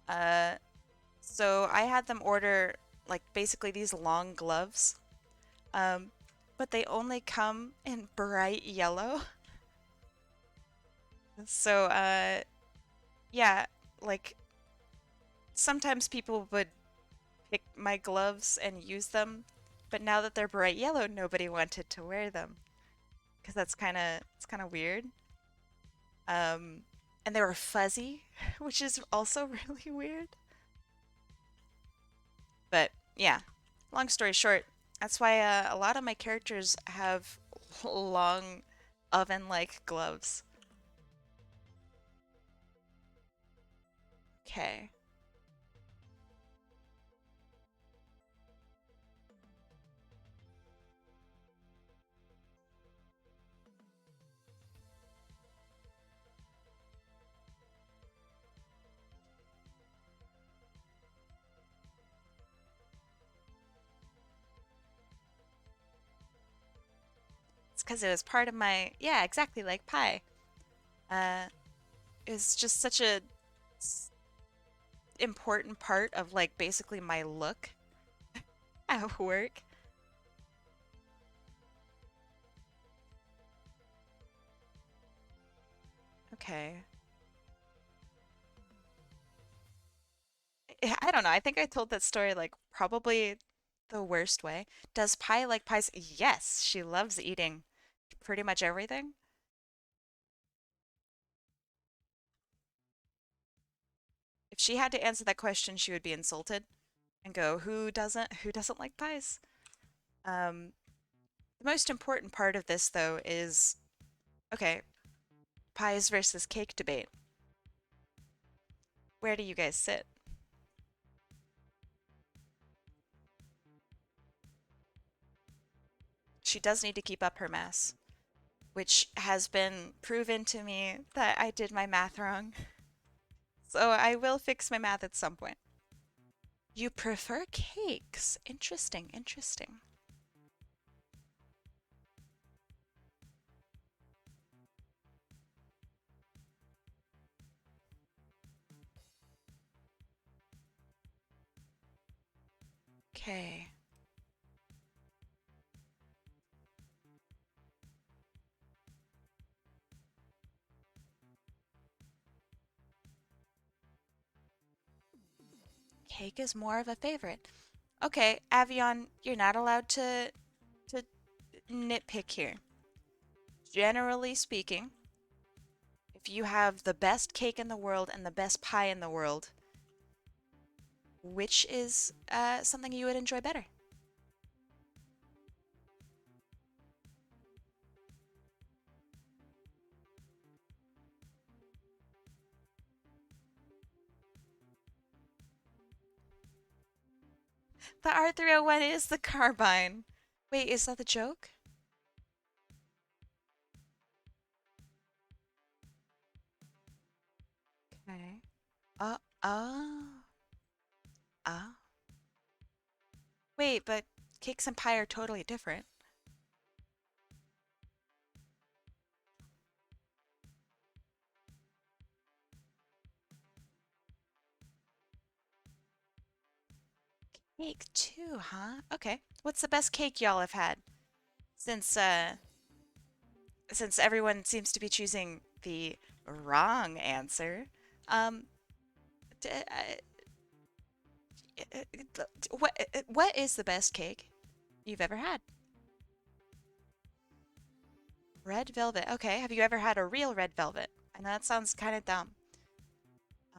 Uh, so I had them order like basically these long gloves. Um, but they only come in bright yellow. So, yeah, like sometimes people would pick my gloves and use them, but now that they're bright yellow, nobody wanted to wear them because it's kind of weird. Um, and they were fuzzy, which is also really weird. But yeah, long story short, that's why a lot of my characters have long oven-like gloves. Okay. It's because it was part of my, yeah, exactly like pie. Uh, it was just such a important part of like basically my look at work. Okay. I don't know. I think I told that story like probably the worst way. Does Pie like pies? Yes, she loves eating pretty much everything. she had to answer that question, she would be insulted and go, Who doesn't like pies?" Um, the most important part of this, though, is okay, pies versus cake debate. Where do you guys sit? She does need to keep up her mass, which has been proven to me that I did my math wrong. So I will fix my math at some point. You prefer cakes? Interesting, interesting. Okay. Cake is more of a favorite. Okay, Avion, you're not allowed to nitpick here. Generally speaking, if you have the best cake in the world and the best pie in the world, which is something you would enjoy better? The R301 is the carbine. Wait, is that the joke? Okay. Uh, oh, oh. Wait, but cakes and pie are totally different. Cake too, huh? Okay. What's the best cake y'all have had? Since since everyone seems to be choosing the wrong answer, um, what is the best cake you've ever had? Red velvet. Okay. Have you ever had a real red velvet? I know that sounds kind of dumb.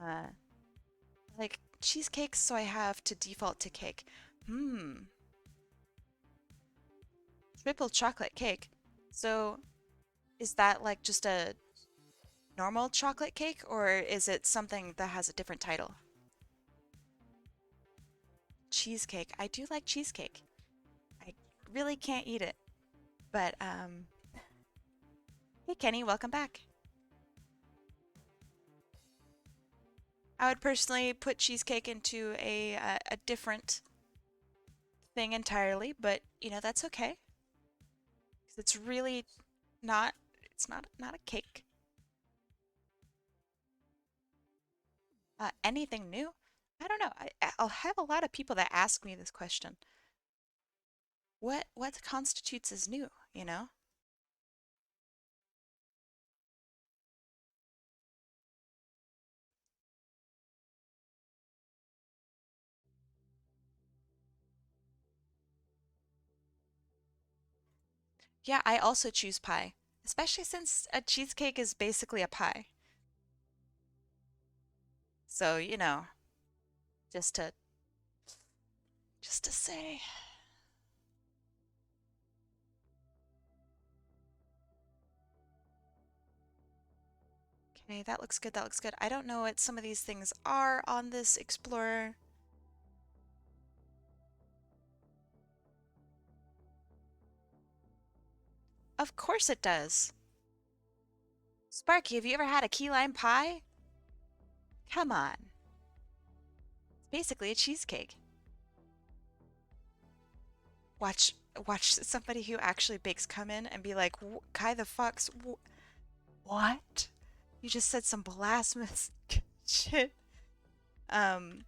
Uh, like cheesecake, so I have to default to cake. Hmm. Triple chocolate cake. So is that like just a normal chocolate cake, or is it something that has a different title? Cheesecake. I do like cheesecake. I really can't eat it, but hey Kenny, welcome back. I would personally put cheesecake into a different thing entirely, but you know that's okay. 'Cause it's really not. It's not a cake. Anything new? I don't know. I'll have a lot of people that ask me this question. What constitutes as new? You know? Yeah, I also choose pie, especially since a cheesecake is basically a pie. So, you know, just to just to say. Okay, that looks good. That looks good. I don't know what some of these things are on this Explorer. Of course it does. Sparky, have you ever had a key lime pie? Come on. It's basically a cheesecake. Watch watch somebody who actually bakes come in and be like, Kai the Fox, what? You just said some blasphemous shit. Um,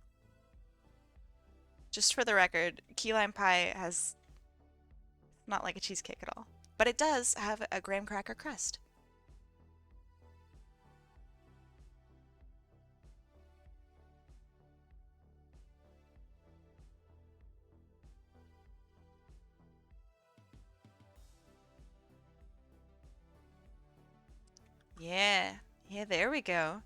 just for the record, key lime pie has not like a cheesecake at all. But it does have a graham cracker crust. Yeah. Yeah, there we go.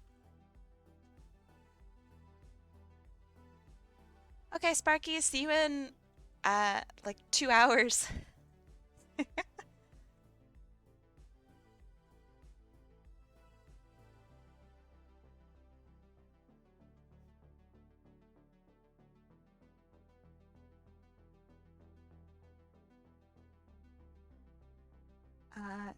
Okay, Sparky, see you in like 2 hours.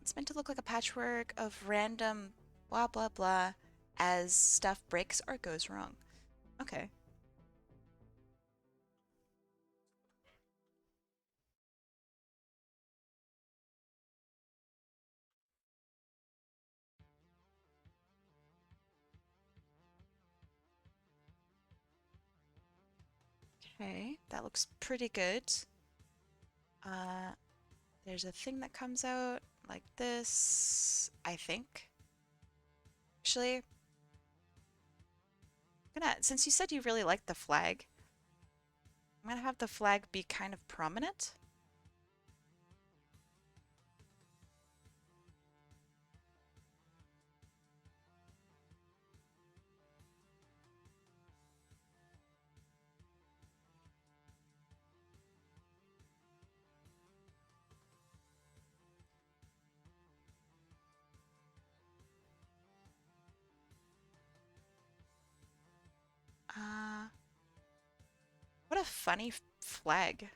It's meant to look like a patchwork of random blah blah blah as stuff breaks or goes wrong. Okay. Okay, that looks pretty good. Uh, there's a thing that comes out like this, I think. Actually, since you said you really like the flag, I'm gonna have the flag be kind of prominent. Uh, what a funny flag.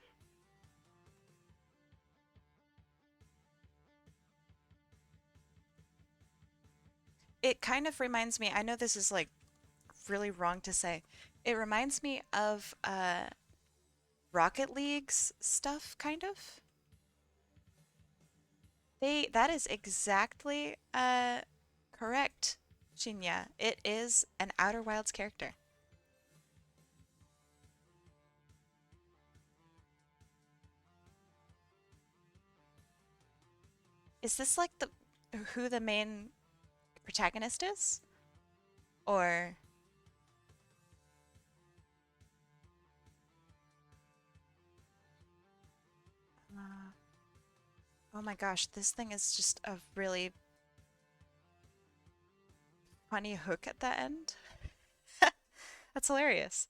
It kind of reminds me, I know this is like really wrong to say. It reminds me of Rocket League's stuff, kind of. That is exactly correct, Shinya. It is an Outer Wilds character. Is this like the who the main protagonist is? Or uh, oh my gosh, this thing is just a really funny hook at the end. That's hilarious.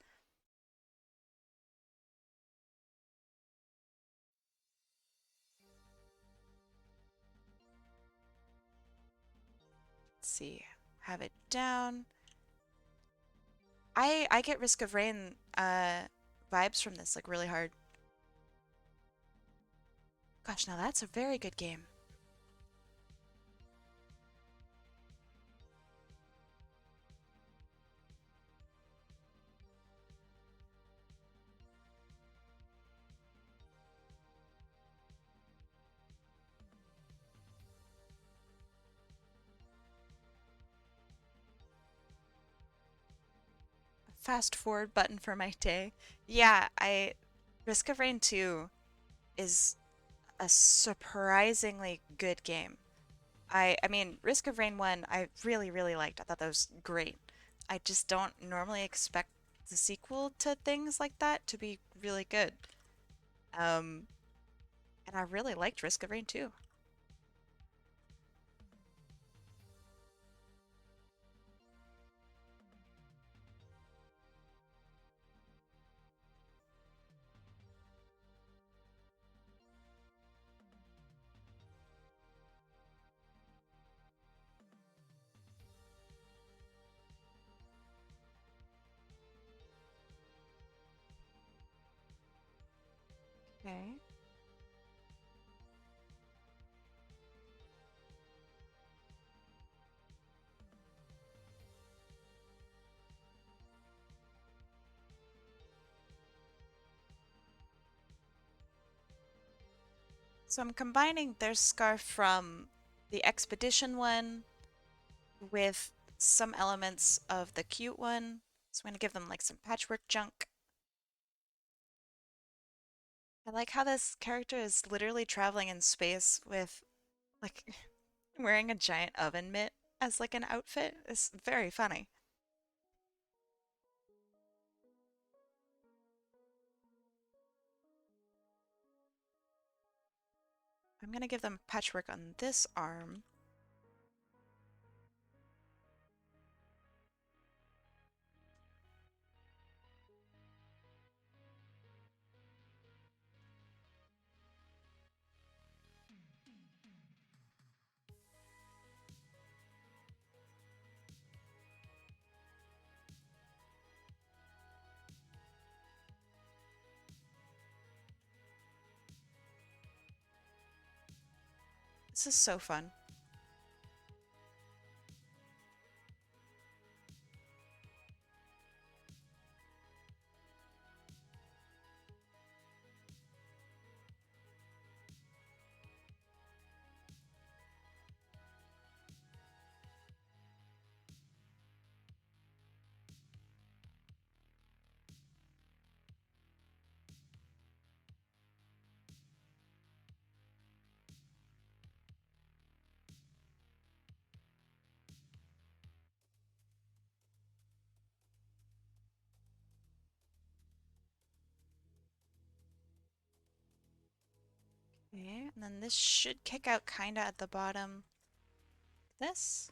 Let's see. Have it down. I get Risk of Rain vibes from this like really hard. Gosh, now that's a very good game. Fast forward button for my day. Yeah, I Risk of Rain 2 is a surprisingly good game. I mean, Risk of Rain 1 I really really liked. I thought that was great. I just don't normally expect the sequel to things like that to be really good. Um, and I really liked Risk of Rain 2. Okay. So I'm combining their scarf from the expedition one with some elements of the cute one. So I'm gonna give them like some patchwork junk. I like how this character is literally traveling in space with like wearing a giant oven mitt as like an outfit. It's very funny. I'm gonna give them patchwork on this arm. This is so fun. Okay, and then this should kick out kinda at the bottom. This?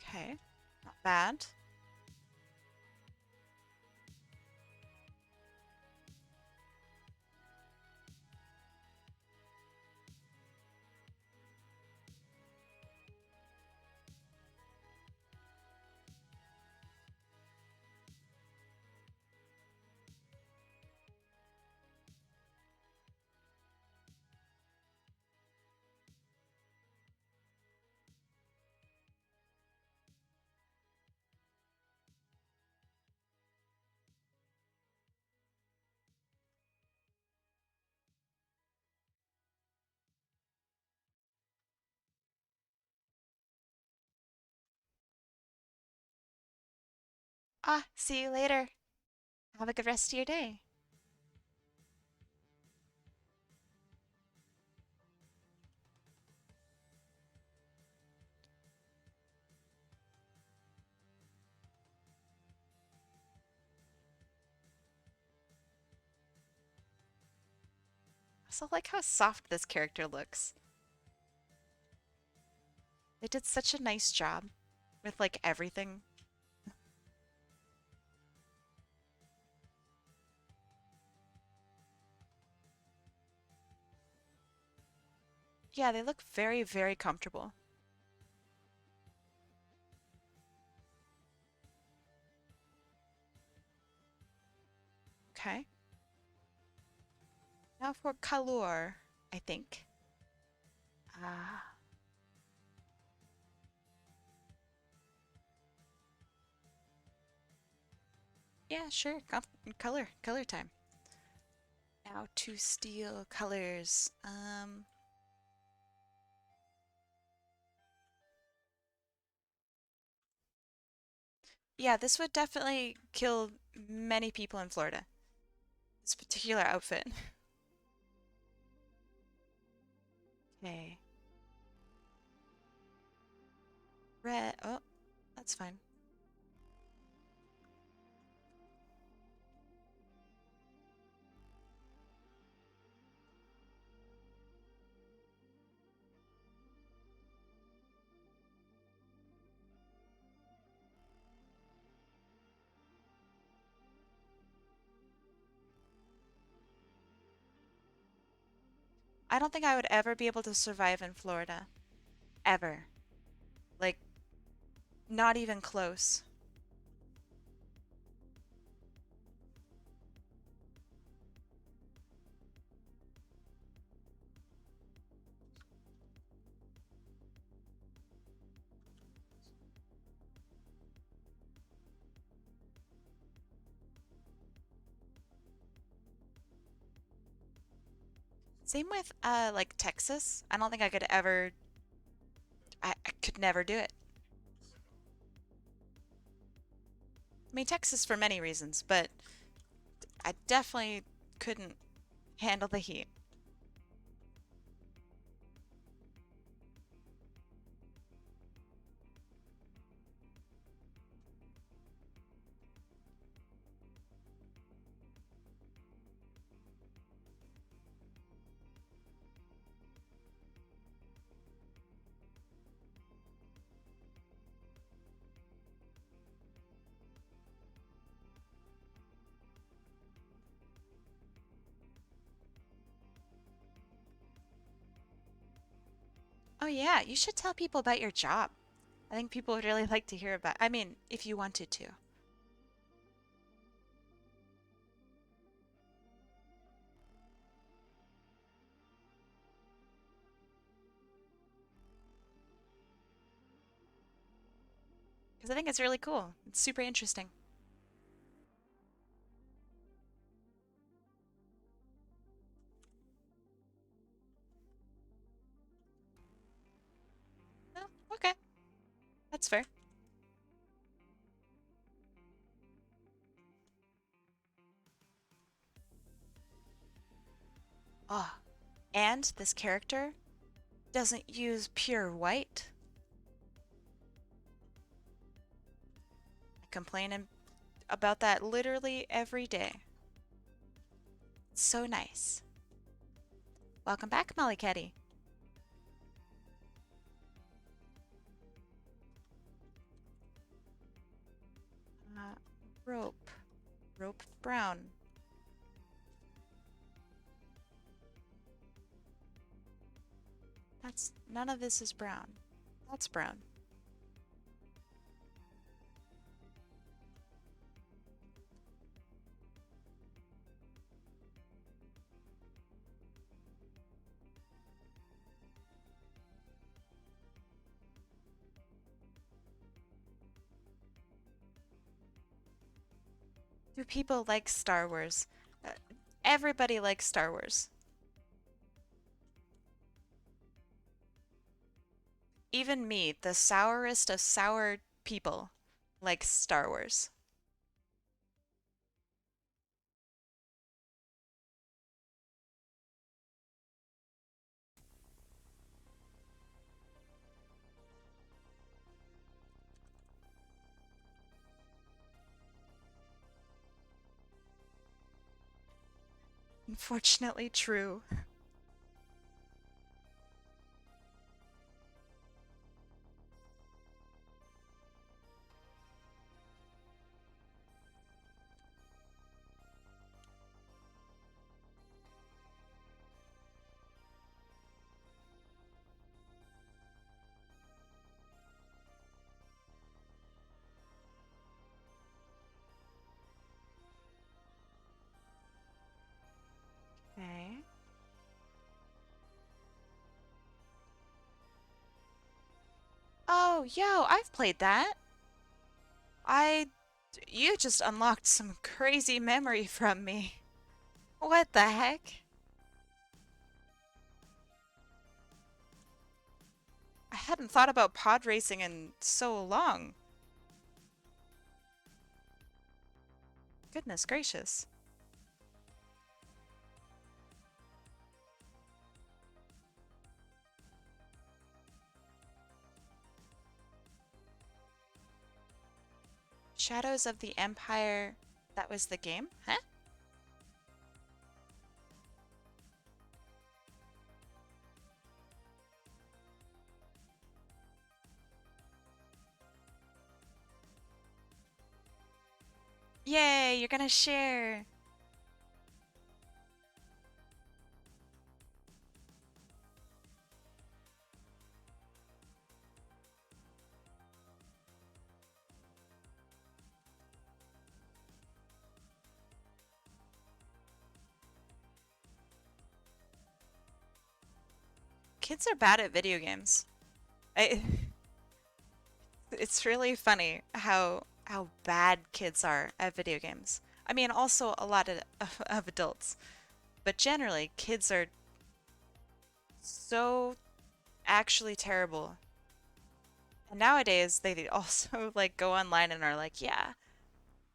Okay, not bad. Ah, see you later. Have a good rest of your day. I also like how soft this character looks. They did such a nice job with like everything. Yeah, they look very, very comfortable. Okay. Now for color, I think. Ah, yeah, sure. Color time. Now to steal colors. Yeah, this would definitely kill many people in Florida. This particular outfit. Okay. Red. Oh, that's fine. I don't think I would ever be able to survive in Florida. Ever. Like, not even close. Same with like Texas. I don't think I could ever I could never do it. I mean Texas for many reasons, but I definitely couldn't handle the heat. Oh yeah, you should tell people about your job. I think people would really like to hear about. I mean, if you wanted to. Because I think it's really cool. It's super interesting. Oh, okay. That's fair. Oh, and this character doesn't use pure white. I complain about that literally every day. It's so nice. Welcome back, Molly Caddy. Uh, rope. Rope brown. That's none of this is brown. That's brown. Do people like Star Wars? Uh, Everybody likes Star Wars. Even me, the sourest of sour people, likes Star Wars. Unfortunately true. Okay. Oh, yo, I've played that. I. You just unlocked some crazy memory from me. What the heck? I hadn't thought about pod racing in so long. Goodness gracious. Shadows of the Empire. That was the game? Huh? Yay, you're gonna share. Kids are bad at video games. I, it's really funny how bad kids are at video games. I mean, also a lot of adults, but generally, kids are so actually terrible. And nowadays, they also like go online and are like, "Yeah,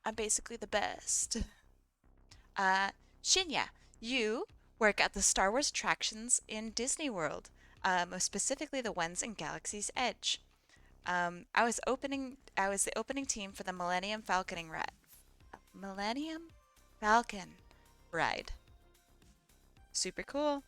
I'm basically the best." Uh, Shinya, you work at the Star Wars attractions in Disney World, most specifically the ones in Galaxy's Edge. I was the opening team for the Millennium Falcon ride. Super cool.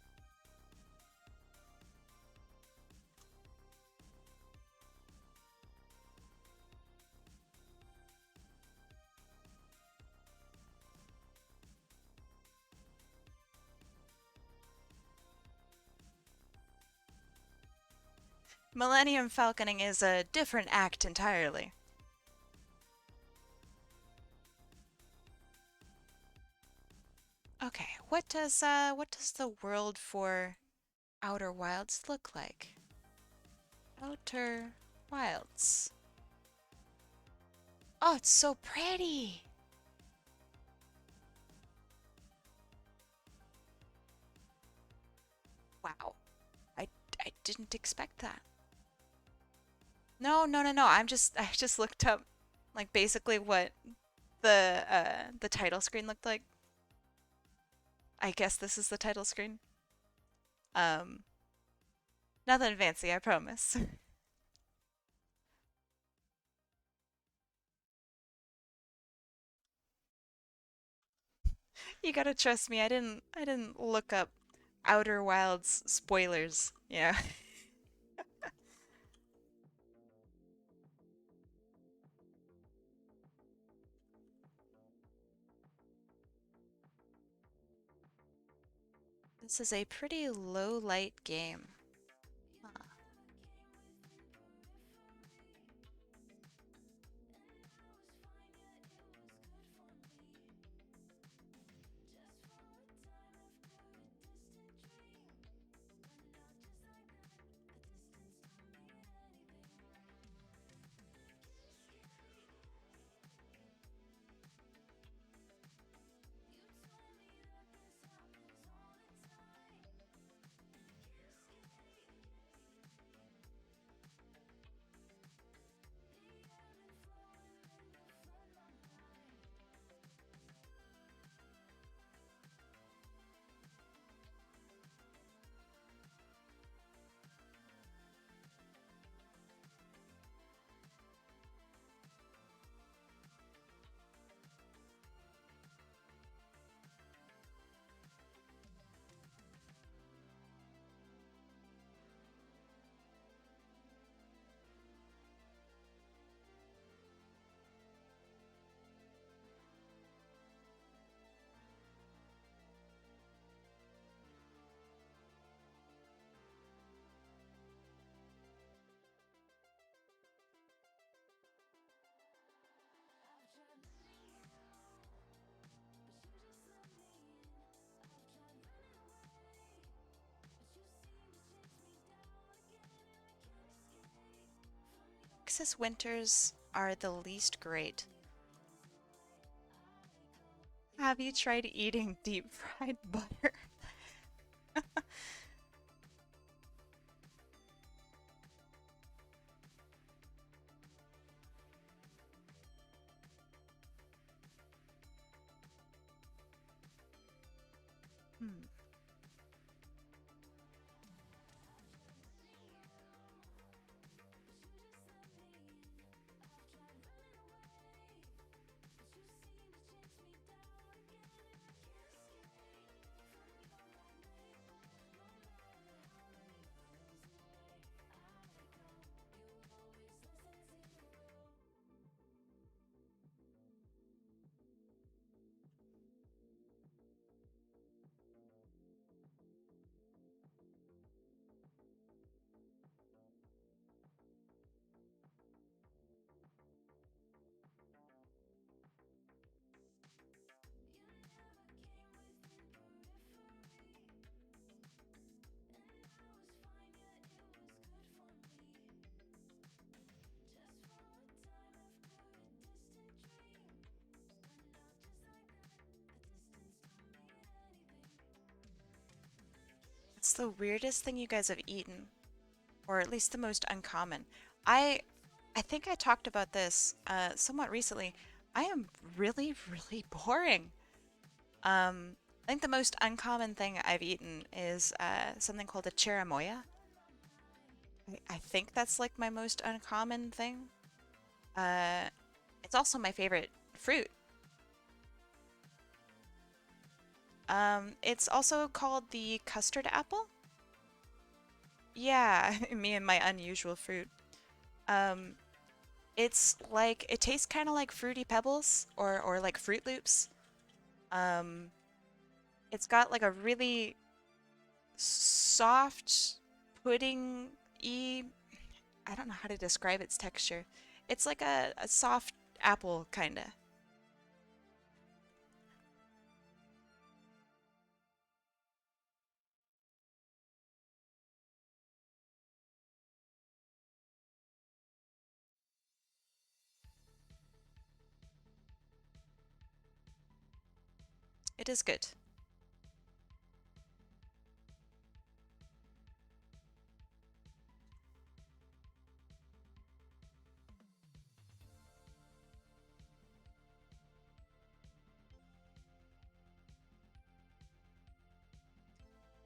Millennium Falconing is a different act entirely. Okay, what does the world for Outer Wilds look like? Outer Wilds. Oh, it's so pretty. Wow. I I didn't expect that. No, no, no, no. I just looked up like basically what the title screen looked like. I guess this is the title screen. Um, Nothing fancy, I promise. You gotta trust me. I didn't look up Outer Wilds spoilers. Yeah. This is a pretty low light game. Huh. Texas winters are the least great. Have you tried eating deep fried butter? Hmm. It's the weirdest thing you guys have eaten, or at least the most uncommon. I I think I talked about this somewhat recently. I am really, really boring. I think the most uncommon thing I've eaten is something called a cherimoya. I think that's like my most uncommon thing. Uh, it's also my favorite fruit. It's also called the custard apple. Yeah, me and my unusual fruit. Um, it's like it tastes kind of like fruity pebbles or like Fruit Loops. Um, it's got like a really soft pudding-y. I don't know how to describe its texture. It's like a soft apple, kinda. It is good.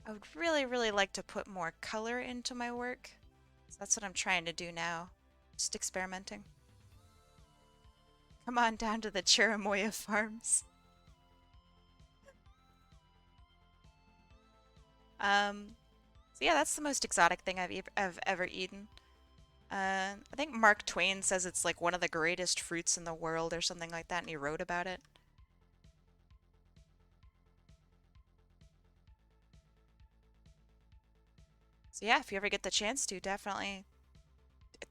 I would really, really like to put more color into my work. So that's what I'm trying to do now. Just experimenting. Come on down to the Chirimoya farms. Um, so yeah, that's the most exotic thing I've ever eaten. I think Mark Twain says it's like one of the greatest fruits in the world or something like that, and he wrote about it. So yeah, if you ever get the chance to, definitely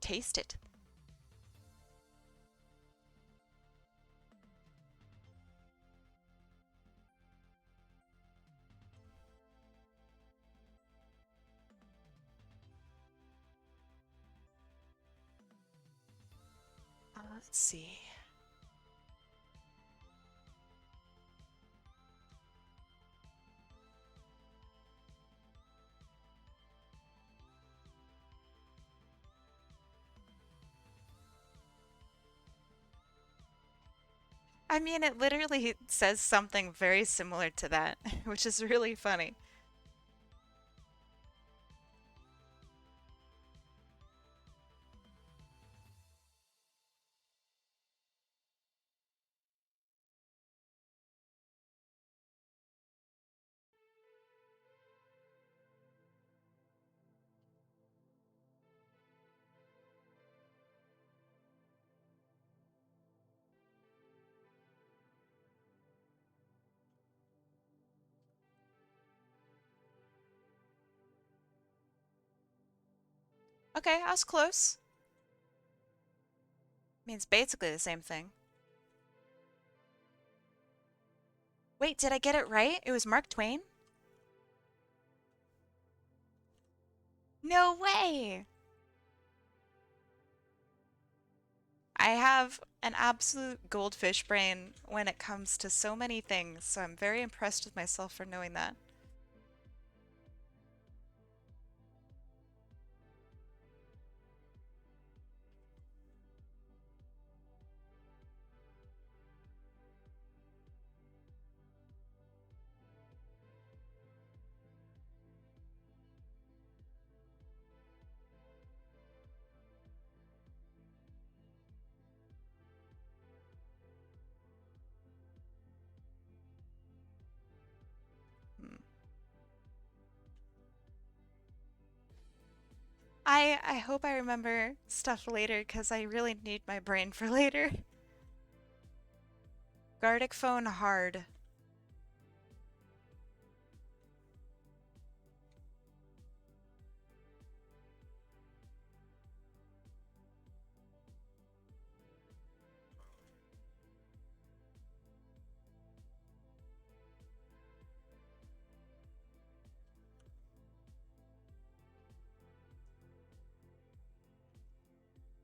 taste it. Let's see. I mean, it literally says something very similar to that, which is really funny. Okay, I was close. Means basically the same thing. Wait, did I get it right? It was Mark Twain? No way! I have an absolute goldfish brain when it comes to so many things, so I'm very impressed with myself for knowing that. Hmm. I hope I remember stuff later because I really need my brain for later. Gardic phone hard.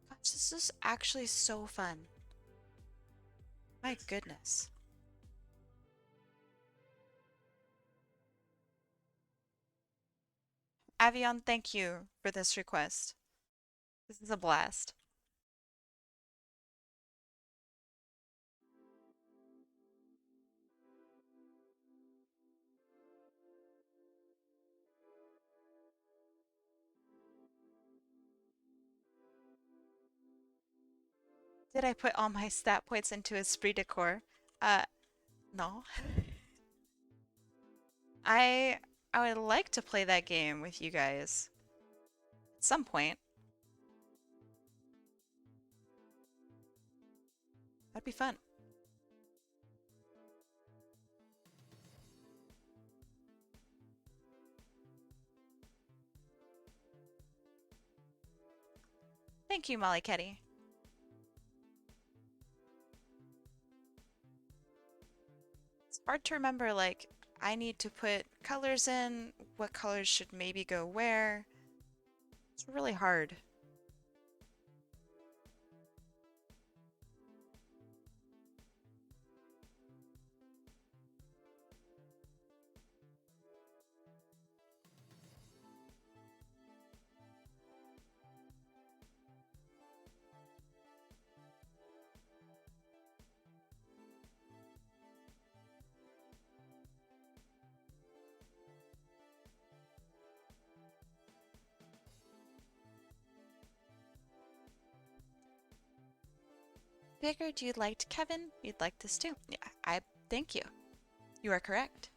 Gosh, this is actually so fun. My goodness. Avion, thank you for this request. This is a blast. Did I put all my stat points into Esprit de Corps? Uh, no. I I would like to play that game with you guys at some point. That'd be fun. Thank you, Molly Ketty. It's hard to remember, like, I need to put colors in, what colors should maybe go where. It's really hard. Figured you'd liked Kevin, you'd like this too. Yeah, I thank you. You are correct.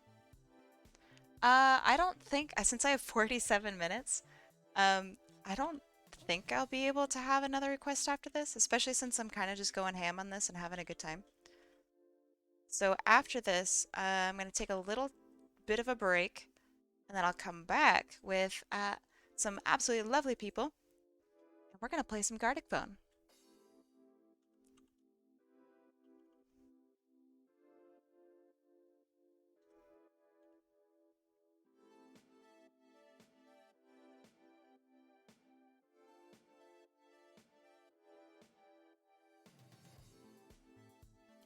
I don't think, since I have 47 minutes, um, I don't think I'll be able to have another request after this, especially since I'm kind of just going ham on this and having a good time. So after this, I'm going to take a little bit of a break, and then I'll come back with some absolutely lovely people, and we're going to play some Gartic Phone.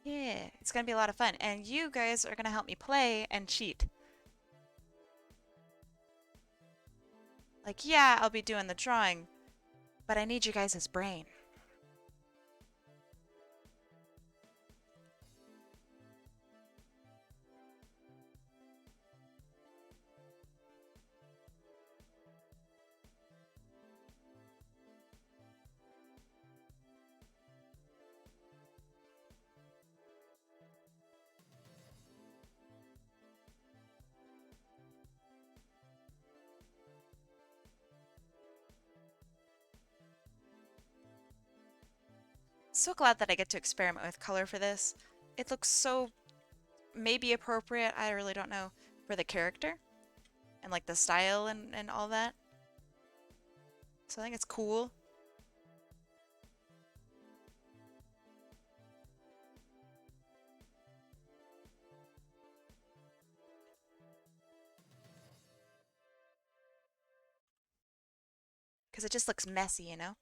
Yeah, it's going to be a lot of fun, and you guys are going to help me play and cheat. Like, yeah, I'll be doing the drawing, but I need you guys' brain. So glad that I get to experiment with color for this. It looks so maybe appropriate, I really don't know, for the character and like the style and all that. So I think it's cool. Because it just looks messy, you know?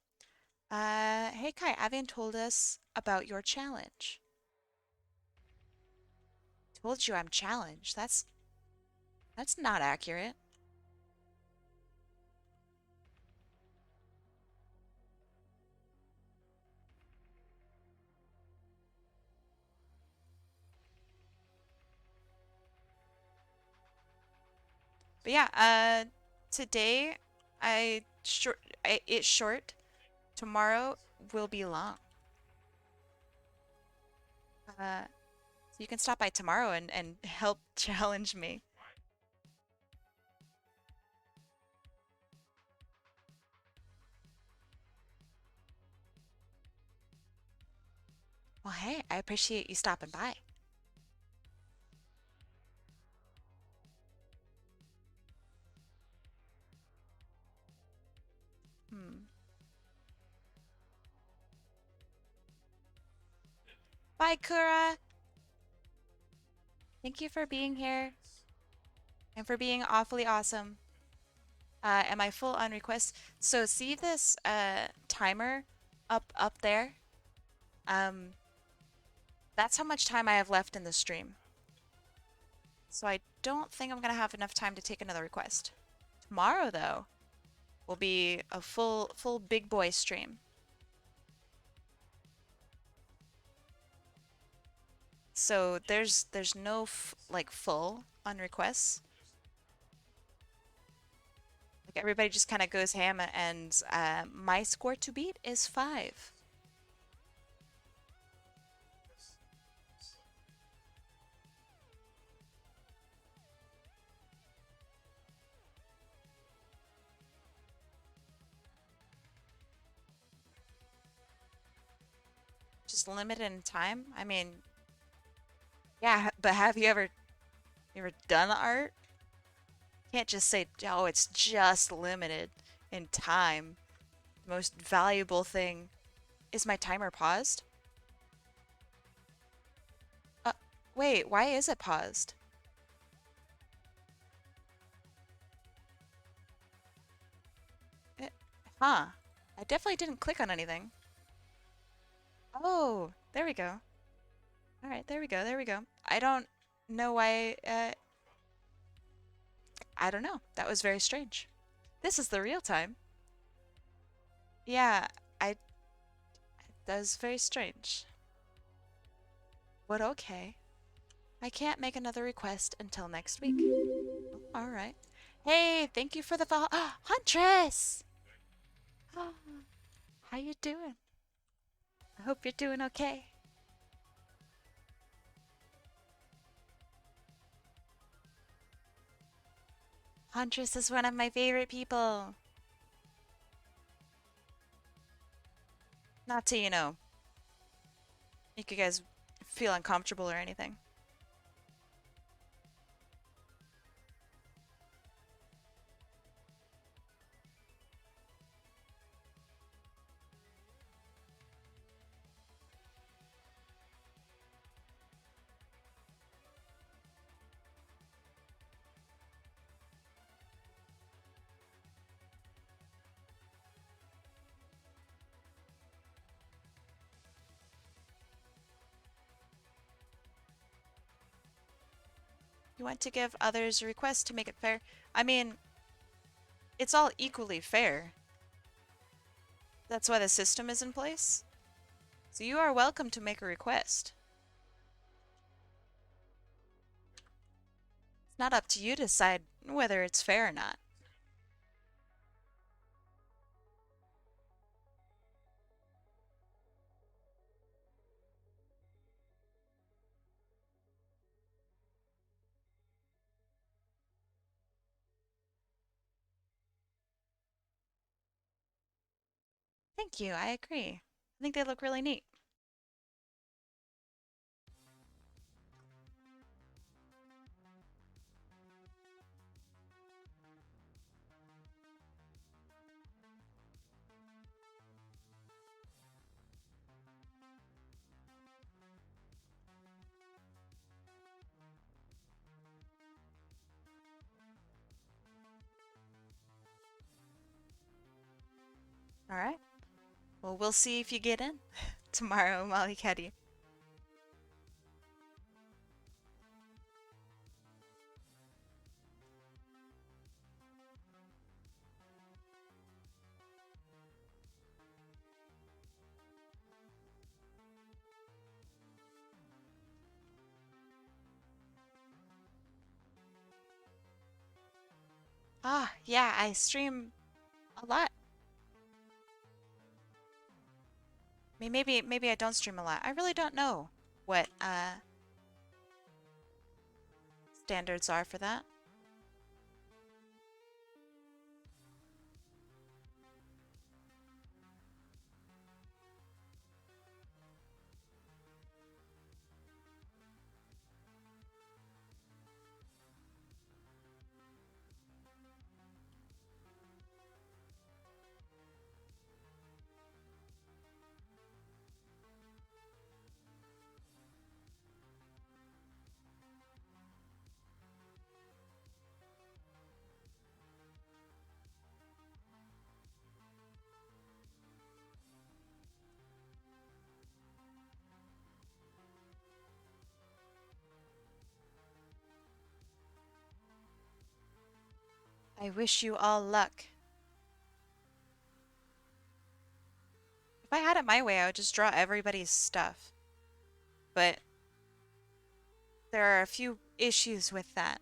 Hey Kai, Avian told us about your challenge. Told you I'm challenged. That's not accurate. But yeah, today it's short. Tomorrow will be long. So you can stop by tomorrow and help challenge me. Well, hey, I appreciate you stopping by. Hmm. Bye, Kura. Thank you for being here and for being awfully awesome. Am I full on request? So see this timer up there? Um, that's how much time I have left in the stream. So I don't think I'm gonna have enough time to take another request. Tomorrow, though, will be a full big boy stream. So there's no like full on requests. Like everybody just kind of goes ham, and my score to beat is 5. Just limited in time. I mean, yeah, but have you ever done art? Can't just say, oh, it's just limited in time. most valuable thing. Is my timer paused? Uh, wait, why is it paused? Eh, huh. I definitely didn't click on anything. Oh, there we go. All right, there we go, there we go. I don't know why, I don't know. That was very strange. This is the real time. Yeah, I, that was very strange. But okay. I can't make another request until next week. Oh, all right. Hey, thank you for the follow. Huntress! How you doing? I hope you're doing okay. Huntress is one of my favorite people. Not to, make you guys feel uncomfortable or anything. You want to give others a request to make it fair. I mean, it's all equally fair. That's why the system is in place. So you are welcome to make a request. It's not up to you to decide whether it's fair or not. Thank you, I agree. I think they look really neat. All right. Well, we'll see if you get in tomorrow, Molly Caddy. Ah, yeah, I stream a lot. Maybe I don't stream a lot. I really don't know what standards are for that. I wish you all luck. If I had it my way, I would just draw everybody's stuff. But there are a few issues with that.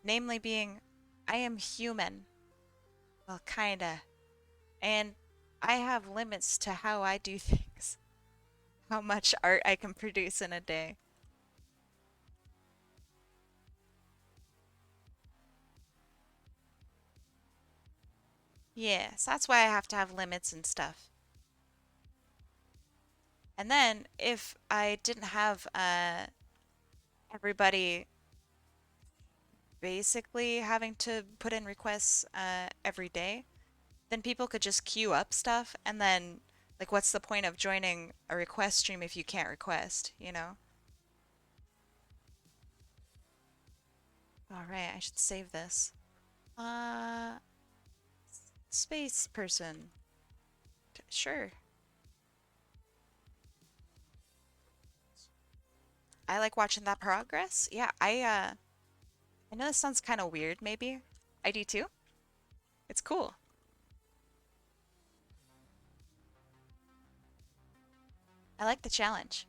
Namely being, I am human. Well, kinda. And I have limits to how I do things. How much art I can produce in a day. Yes, that's why I have to have limits and stuff. And then if I didn't have everybody basically having to put in requests every day, then people could just queue up stuff and then like what's the point of joining a request stream if you can't request, you know? All right, I should save this. Uh, space person. Sure. I like watching that progress. Yeah, I know this sounds kind of weird maybe. I do too. It's cool. I like the challenge.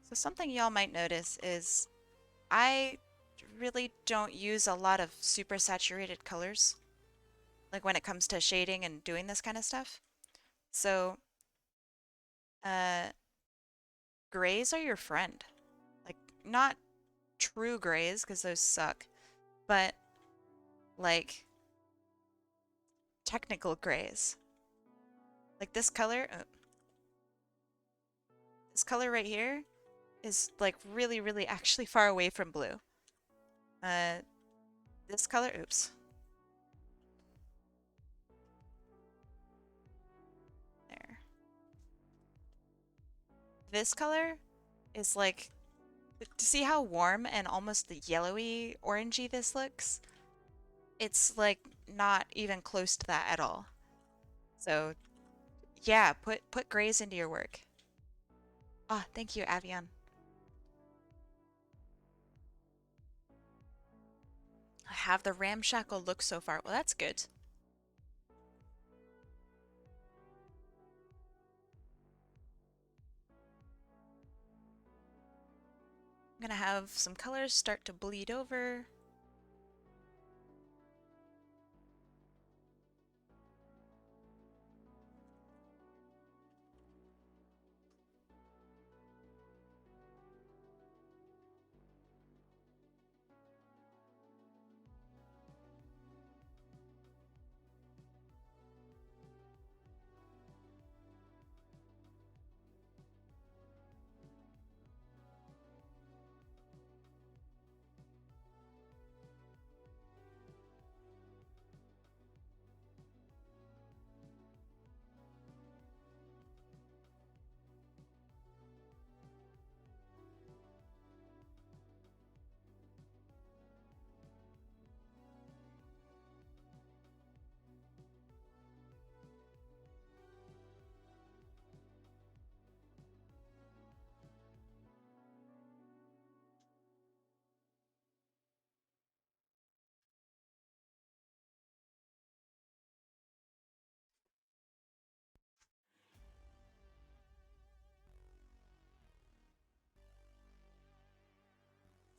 So something y'all might notice is I really don't use a lot of super saturated colors, like when it comes to shading and doing this kind of stuff. So, uh, grays are your friend. Like, not true grays, because those suck, but like technical grays. Like this color right here is like really, really actually far away from blue. Uh, this color, oops, there. This color is like, to see how warm and almost the yellowy orangey this looks? It's like not even close to that at all. So yeah, put grays into your work. Ah, thank you, Avian. I have the ramshackle look so far. Well, that's good. I'm gonna have some colors start to bleed over.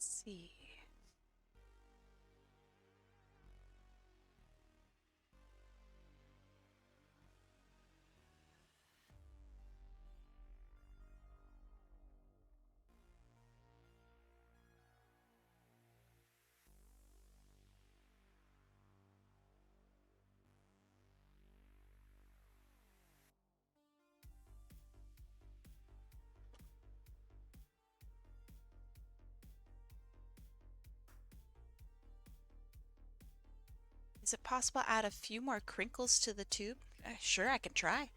Let's see. Is it possible to add a few more crinkles to the tube? Sure, I can try.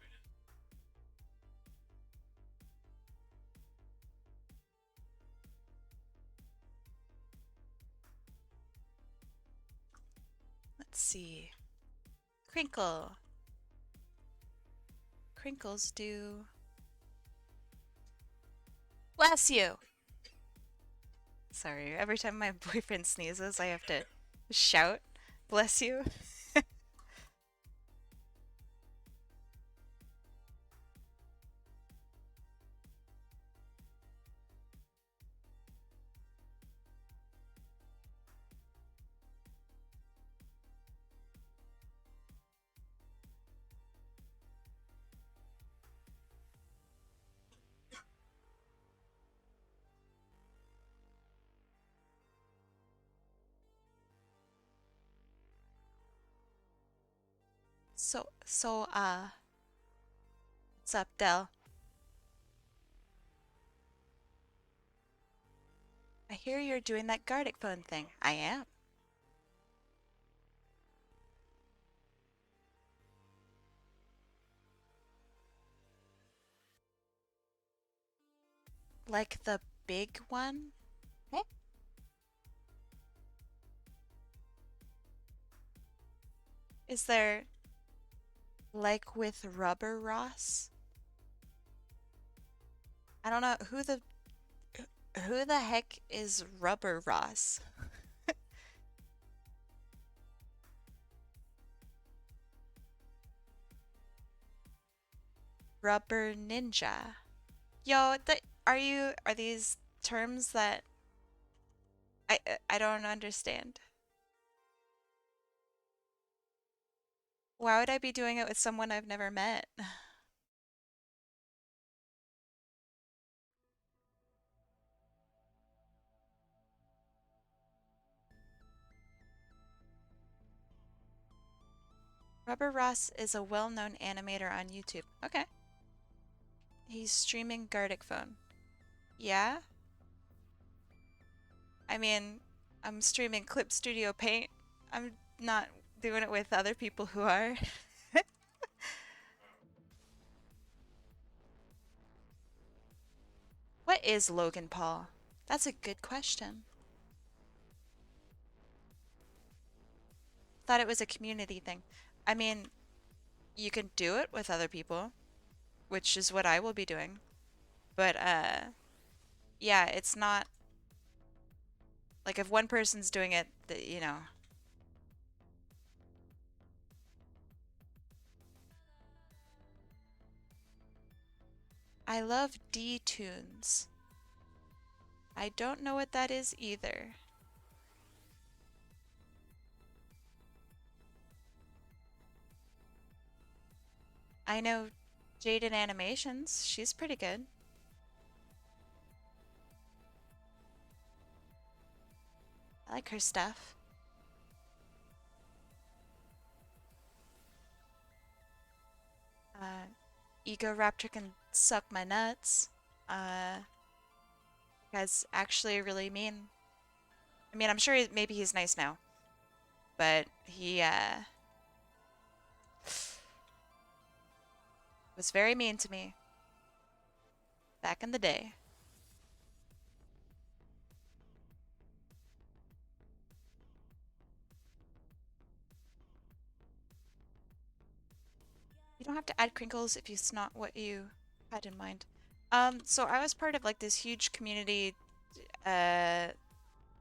Let's see. Crinkle. Crinkles do. Bless you! Sorry, every time my boyfriend sneezes, I have to shout, bless you. So, what's up, Del? I hear you're doing that Gardic phone thing. I am. Like the big one? Eh? Is there like with Rubber Ross? I don't know who the heck is Rubber Ross? Rubber Ninja. Yo, are these terms that I don't understand? Why would I be doing it with someone I've never met? Rubber Ross is a well-known animator on YouTube. Okay. He's streaming Gardic Phone. Yeah? I mean, I'm streaming Clip Studio Paint. I'm not doing it with other people who are. What is Logan Paul? That's a good question. Thought it was a community thing. I mean, you can do it with other people, which is what I will be doing. But yeah, it's not like if one person's doing it, I love D-Tunes. I don't know what that is either. I know Jaden Animations. She's pretty good. I like her stuff. Uh, Ego Raptor can suck my nuts. Uh, guy's actually really mean. I mean, I'm sure maybe he's nice now, but he was very mean to me back in the day. You don't have to add crinkles if it's not what you had in mind. So I was part of like this huge community, uh,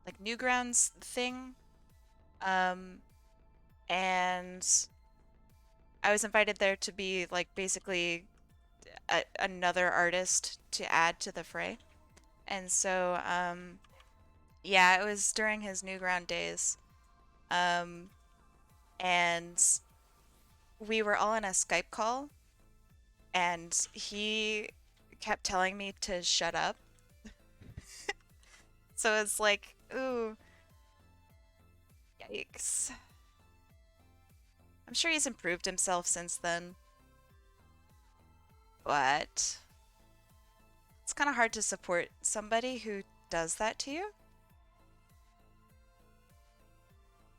like Newgrounds thing. Um, and I was invited there to be like basically another artist to add to the fray. And so, yeah, it was during his Newground days. Um, and we were all in a Skype call, and he kept telling me to shut up. So it's like, ooh, yikes. I'm sure he's improved himself since then, but it's kind of hard to support somebody who does that to you.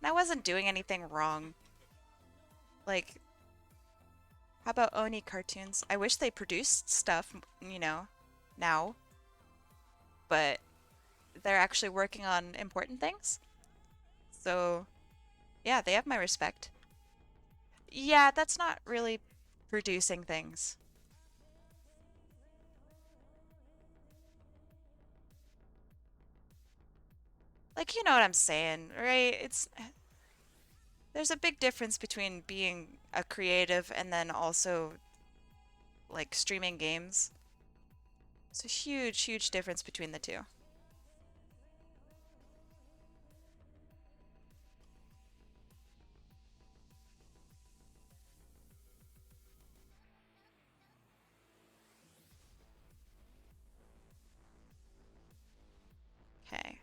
And I wasn't doing anything wrong. Like, how about Oni cartoons? I wish they produced stuff, now, but they're actually working on important things. So, yeah, they have my respect. Yeah, that's not really producing things. Like, you know what I'm saying, right? There's a big difference between being a creative and then also like streaming games. It's a huge, huge difference between the two. Okay.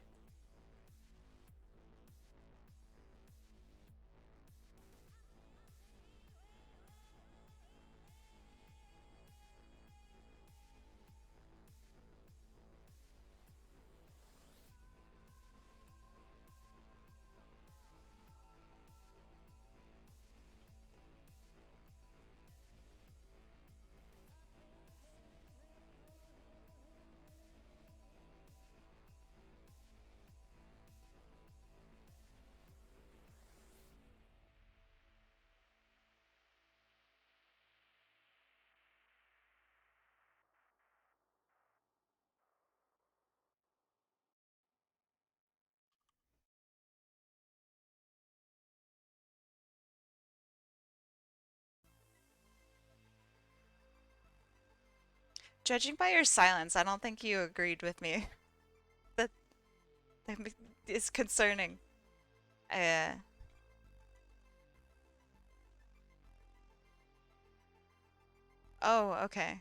Judging by your silence, I don't think you agreed with me. That that is concerning. Uh, oh, okay.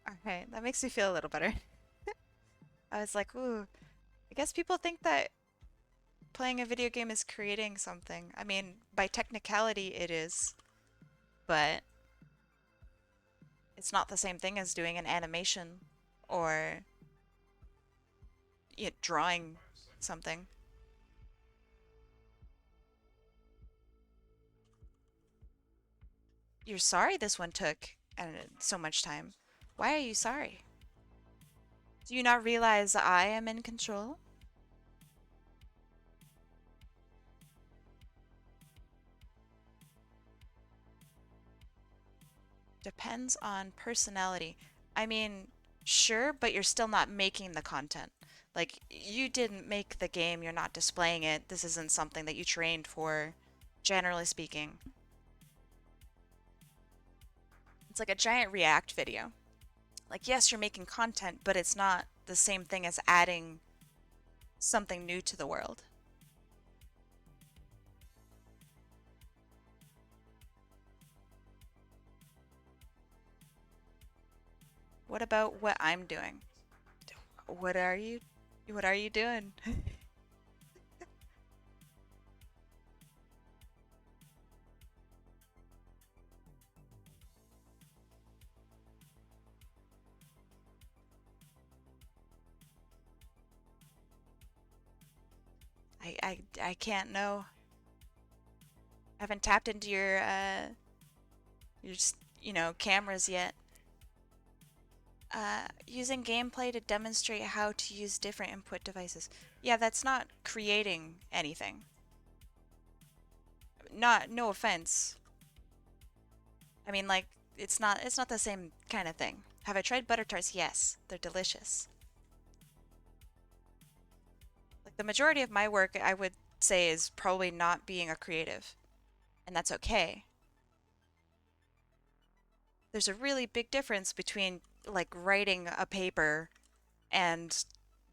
Okay, that makes me feel a little better. I was like, ooh, I guess people think that playing a video game is creating something. I mean, by technicality it is, but it's not the same thing as doing an animation or drawing something. You're sorry this one took so much time. Why are you sorry? Do you not realize I am in control? Depends on personality. I mean, sure, but you're still not making the content. Like, you didn't make the game, you're not displaying it. This isn't something that you trained for, generally speaking. It's like a giant React video. Like, yes, you're making content, but it's not the same thing as adding something new to the world. What about what I'm doing? What are you what are you doing? I can't know. I haven't tapped into your cameras yet. Using gameplay to demonstrate how to use different input devices. Yeah, that's not creating anything. Not, no offense. I mean, like, it's not the same kind of thing. Have I tried butter tarts? Yes, they're delicious. Like the majority of my work, I would say, is probably not being a creative, and that's okay. There's a really big difference between like writing a paper and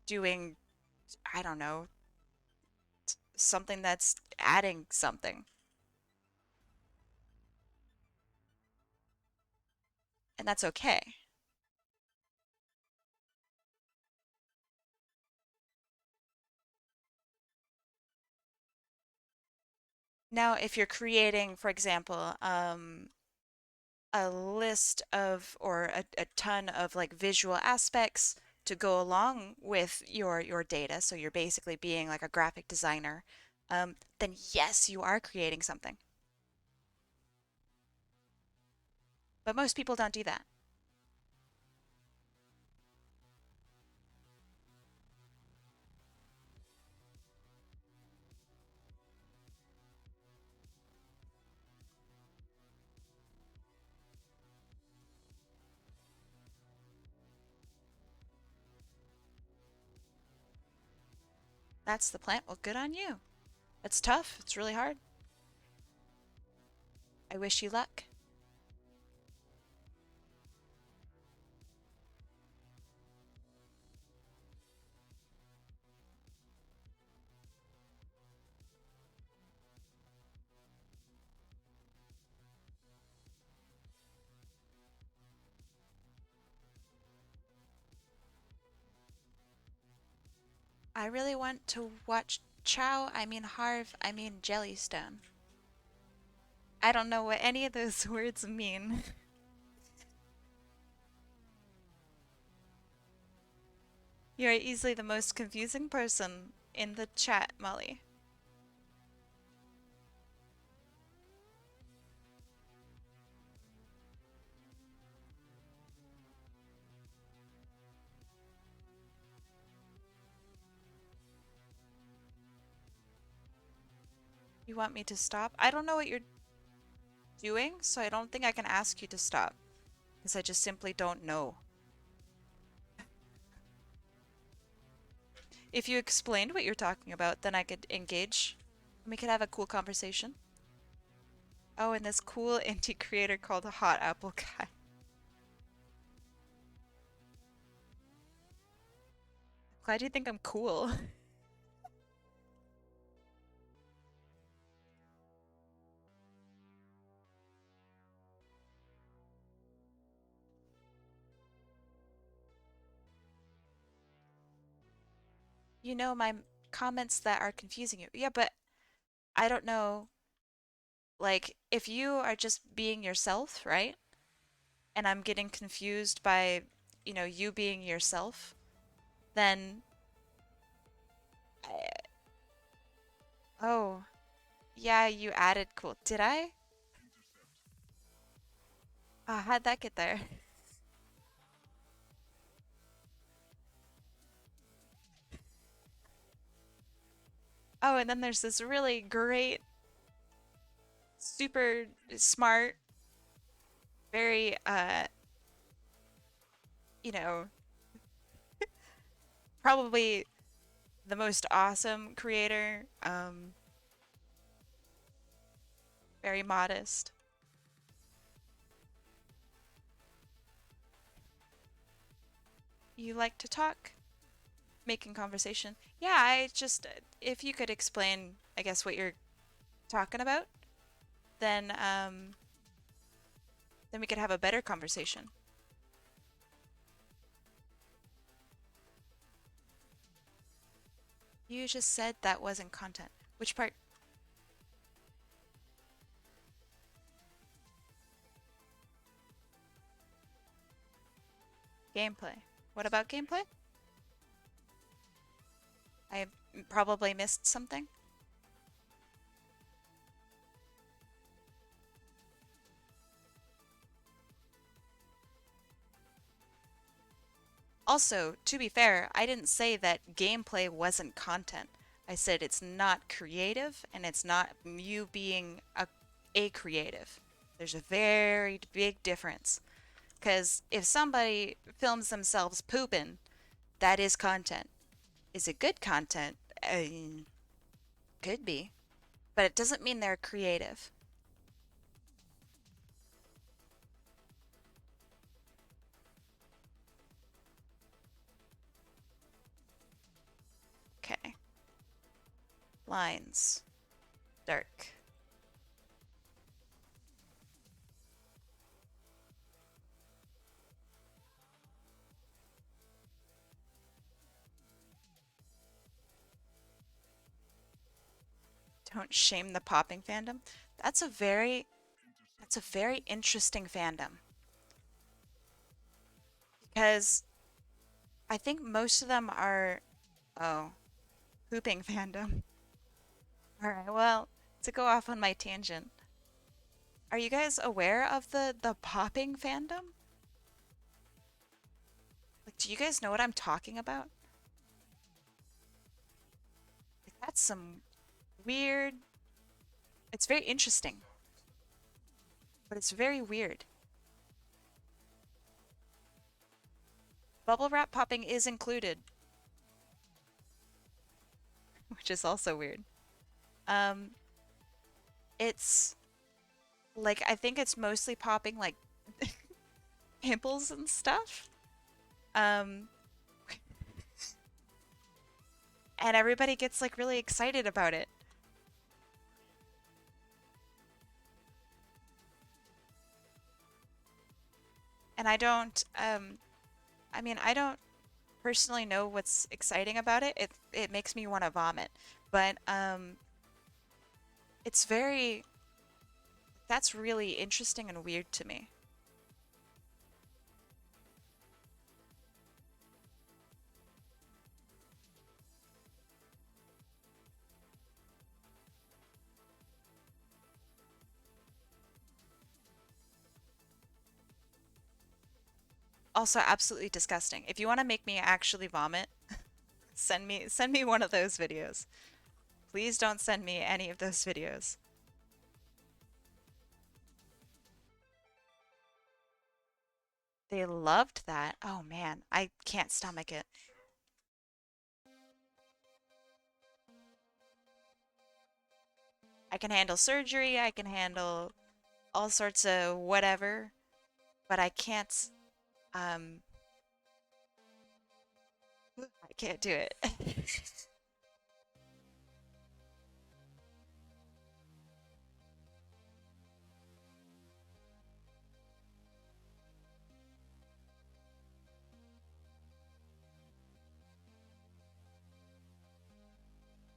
doing, I don't know, something that's adding something. And that's okay. Now, if you're creating, for example, a list of or a ton of like visual aspects to go along with your data, so you're basically being like a graphic designer, then yes, you are creating something. But most people don't do that. That's the plan. Well, good on you. It's tough. It's really hard. I wish you luck. I really want to watch Chow, I mean Harv, I mean Jellystone. I don't know what any of those words mean. You're easily the most confusing person in the chat, Molly. You want me to stop? I don't know what you're doing, so I don't think I can ask you to stop. Because I just simply don't know. If you explained what you're talking about, then I could engage. And we could have a cool conversation. Oh, and this cool indie creator called HotAppleKai. Glad you think I'm cool. You know my comments that are confusing you. Yeah, but I don't know. Like, if you are just being yourself, right? And I'm getting confused by, you being yourself, then I, oh, yeah, you added cool. Did I? How'd that get there? Oh, and then there's this really great, super smart, very, you know, probably the most awesome creator, very modest. You like to talk, making conversation. Yeah, I just, if you could explain, I guess, what you're talking about, then, then we could have a better conversation. You just said that wasn't content. Which part? Gameplay. What about gameplay? I probably missed something. Also, to be fair, I didn't say that gameplay wasn't content. I said it's not creative and it's not you being a creative. There's a very big difference. Because if somebody films themselves pooping, that is content. Is it good content? Could be. But it doesn't mean they're creative. Okay. Lines. Dark. Don't shame the popping fandom. That's a very that's a very interesting fandom because I think most of them are oh, pooping fandom. All right, well, to go off on my tangent, are you guys aware of the popping fandom? Like, do you guys know what I'm talking about? Like, that's some weird. It's very interesting, but it's very weird. Bubble wrap popping is included, which is also weird. Um, it's like I think it's mostly popping like pimples and stuff. Um, and everybody gets like really excited about it. And I mean, I don't personally know what's exciting about it. It makes me want to vomit. But it's very that's really interesting and weird to me. Also absolutely disgusting. If you want to make me actually vomit, send me one of those videos. Please don't send me any of those videos. They loved that. Oh man, I can't stomach it. I can handle surgery, I can handle all sorts of whatever, but I can't um I can't do it.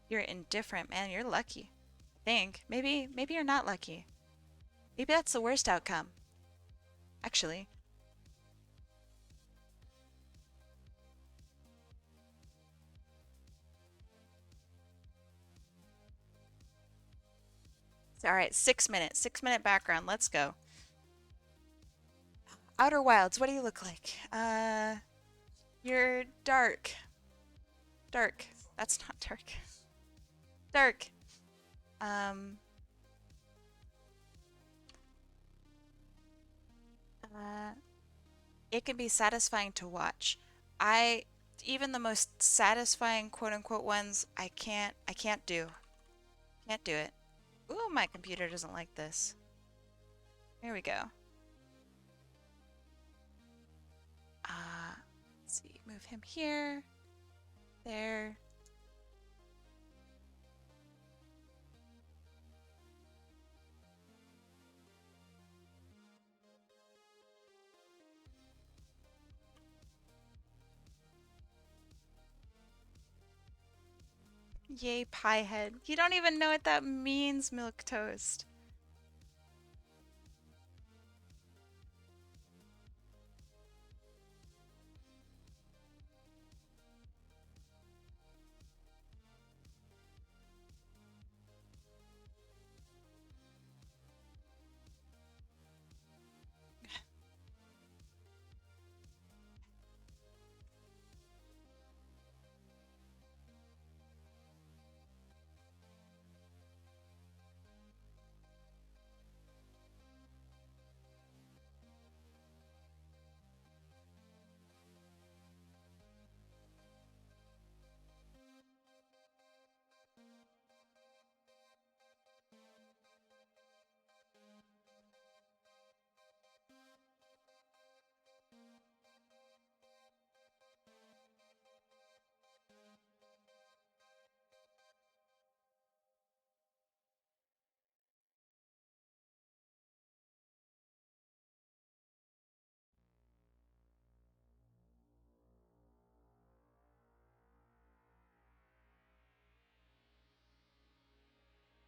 You're indifferent, man. You're lucky. I think. Maybe you're not lucky. Maybe that's the worst outcome, actually. All right, 6 minutes. 6 minute background. Let's go. Outer Wilds, what do you look like? You're dark. Dark. That's not dark. Dark. Um, uh, it can be satisfying to watch. I, even the most satisfying quote unquote ones, I can't do. Can't do it. Ooh, my computer doesn't like this. Here we go. Let's see, move him here, there. Yay, pie head. You don't even know what that means, milk toast.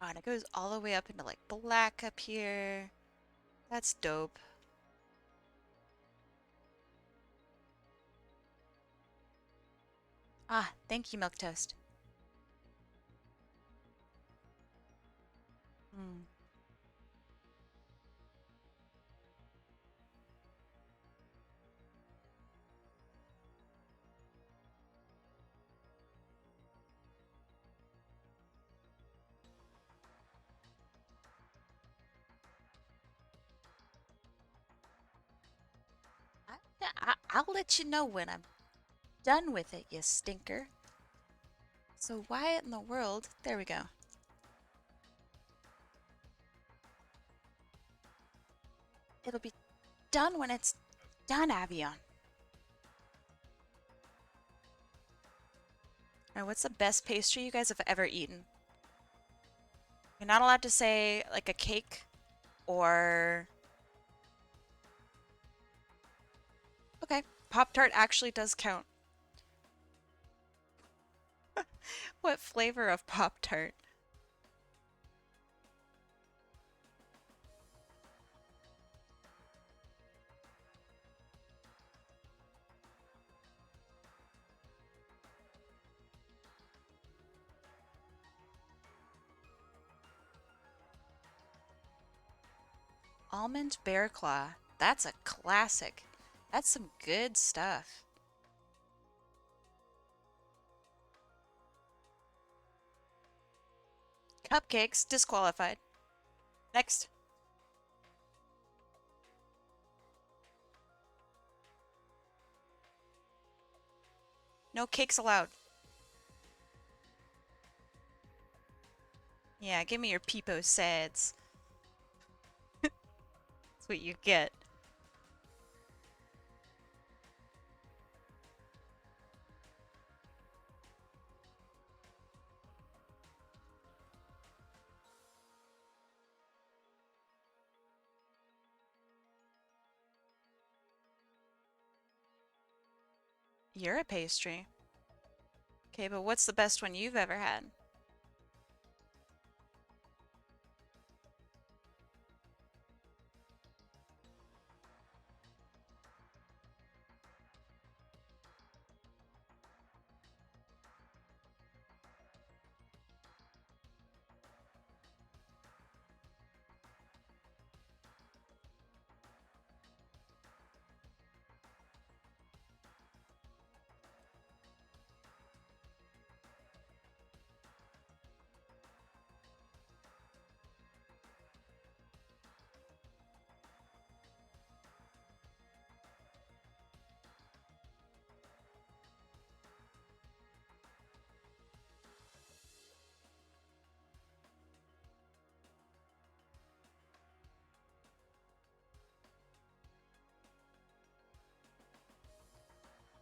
Oh, and it goes all the way up into like black up here. That's dope. Ah, thank you, milk toast. Mm. I'll let you know when I'm done with it, you stinker. So why in the world? There we go. It'll be done when it's done, Avion. Now, what's the best pastry you guys have ever eaten? You're not allowed to say like a cake or... Okay, Pop-Tart actually does count. What flavor of Pop-Tart? Almond Bear Claw. That's a classic. That's some good stuff. Cupcakes, disqualified. Next. No cakes allowed. Yeah, give me your Peepo Sads. That's what you get. You're a pastry. Okay, but what's the best one you've ever had?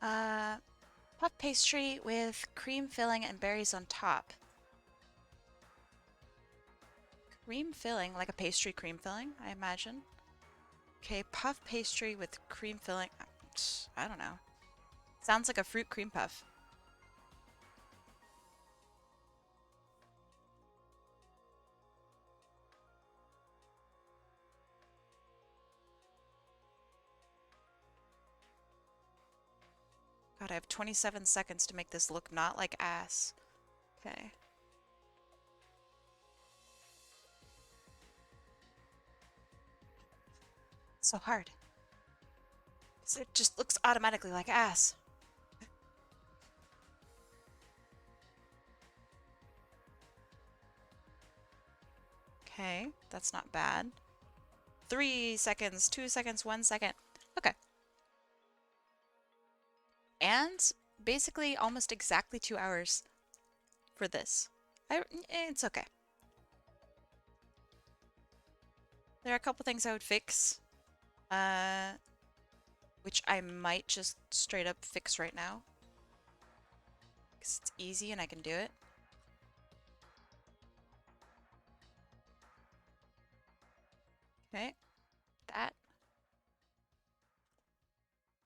Uh, Puff pastry with cream filling and berries on top. Cream filling, like a pastry cream filling, I imagine. Okay, puff pastry with cream filling. I don't know. Sounds like a fruit cream puff. God, I have 27 seconds to make this look not like ass. Okay. So hard. So it just looks automatically like ass. Okay, that's not bad. 3 seconds, 2 seconds, 1 second. Okay. And basically almost exactly 2 hours for this. It's okay. There are a couple things I would fix. Uh, which I might just straight up fix right now. Because it's easy and I can do it. Okay, that.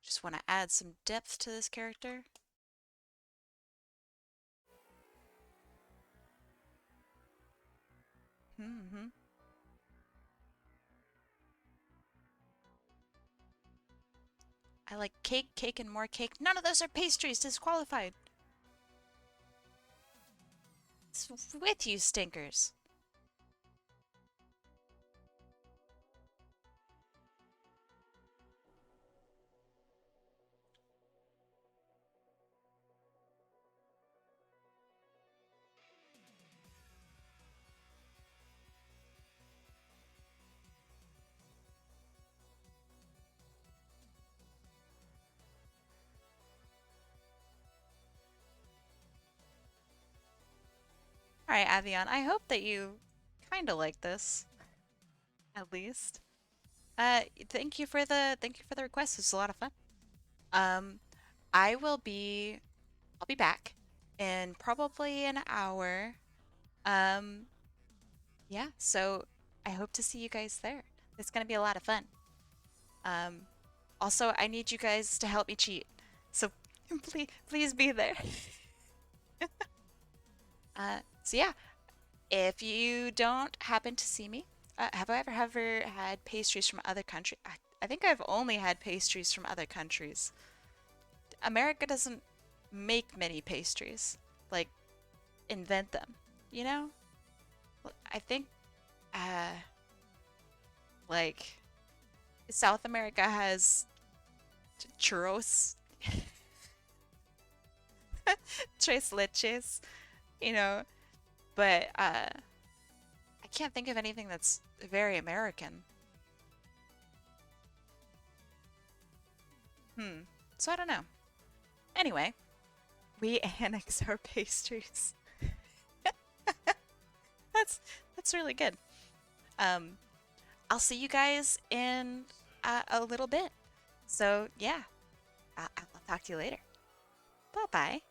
Just want to add some depth to this character. Mm-hmm. I like cake, cake, and more cake. None of those are pastries. Disqualified. It's with you, stinkers. All right, Avion. I hope that you kind of like this, at least. Thank you for the request. It's a lot of fun. Um, I will be I'll be back in probably an hour. Um, yeah, so I hope to see you guys there. It's gonna be a lot of fun. Um, Also, I need you guys to help me cheat. So please be there. So yeah, if you don't happen to see me, have I ever had pastries from other countries? I think I've only had pastries from other countries. America doesn't make many pastries, like invent them, you know? I think, uh, like South America has churros, tres leches, you know, but I can't think of anything that's very American. So I don't know. Anyway, we annex our pastries. That's that's really good. Um, I'll see you guys in a little bit. So yeah, I'll talk to you later. Bye bye.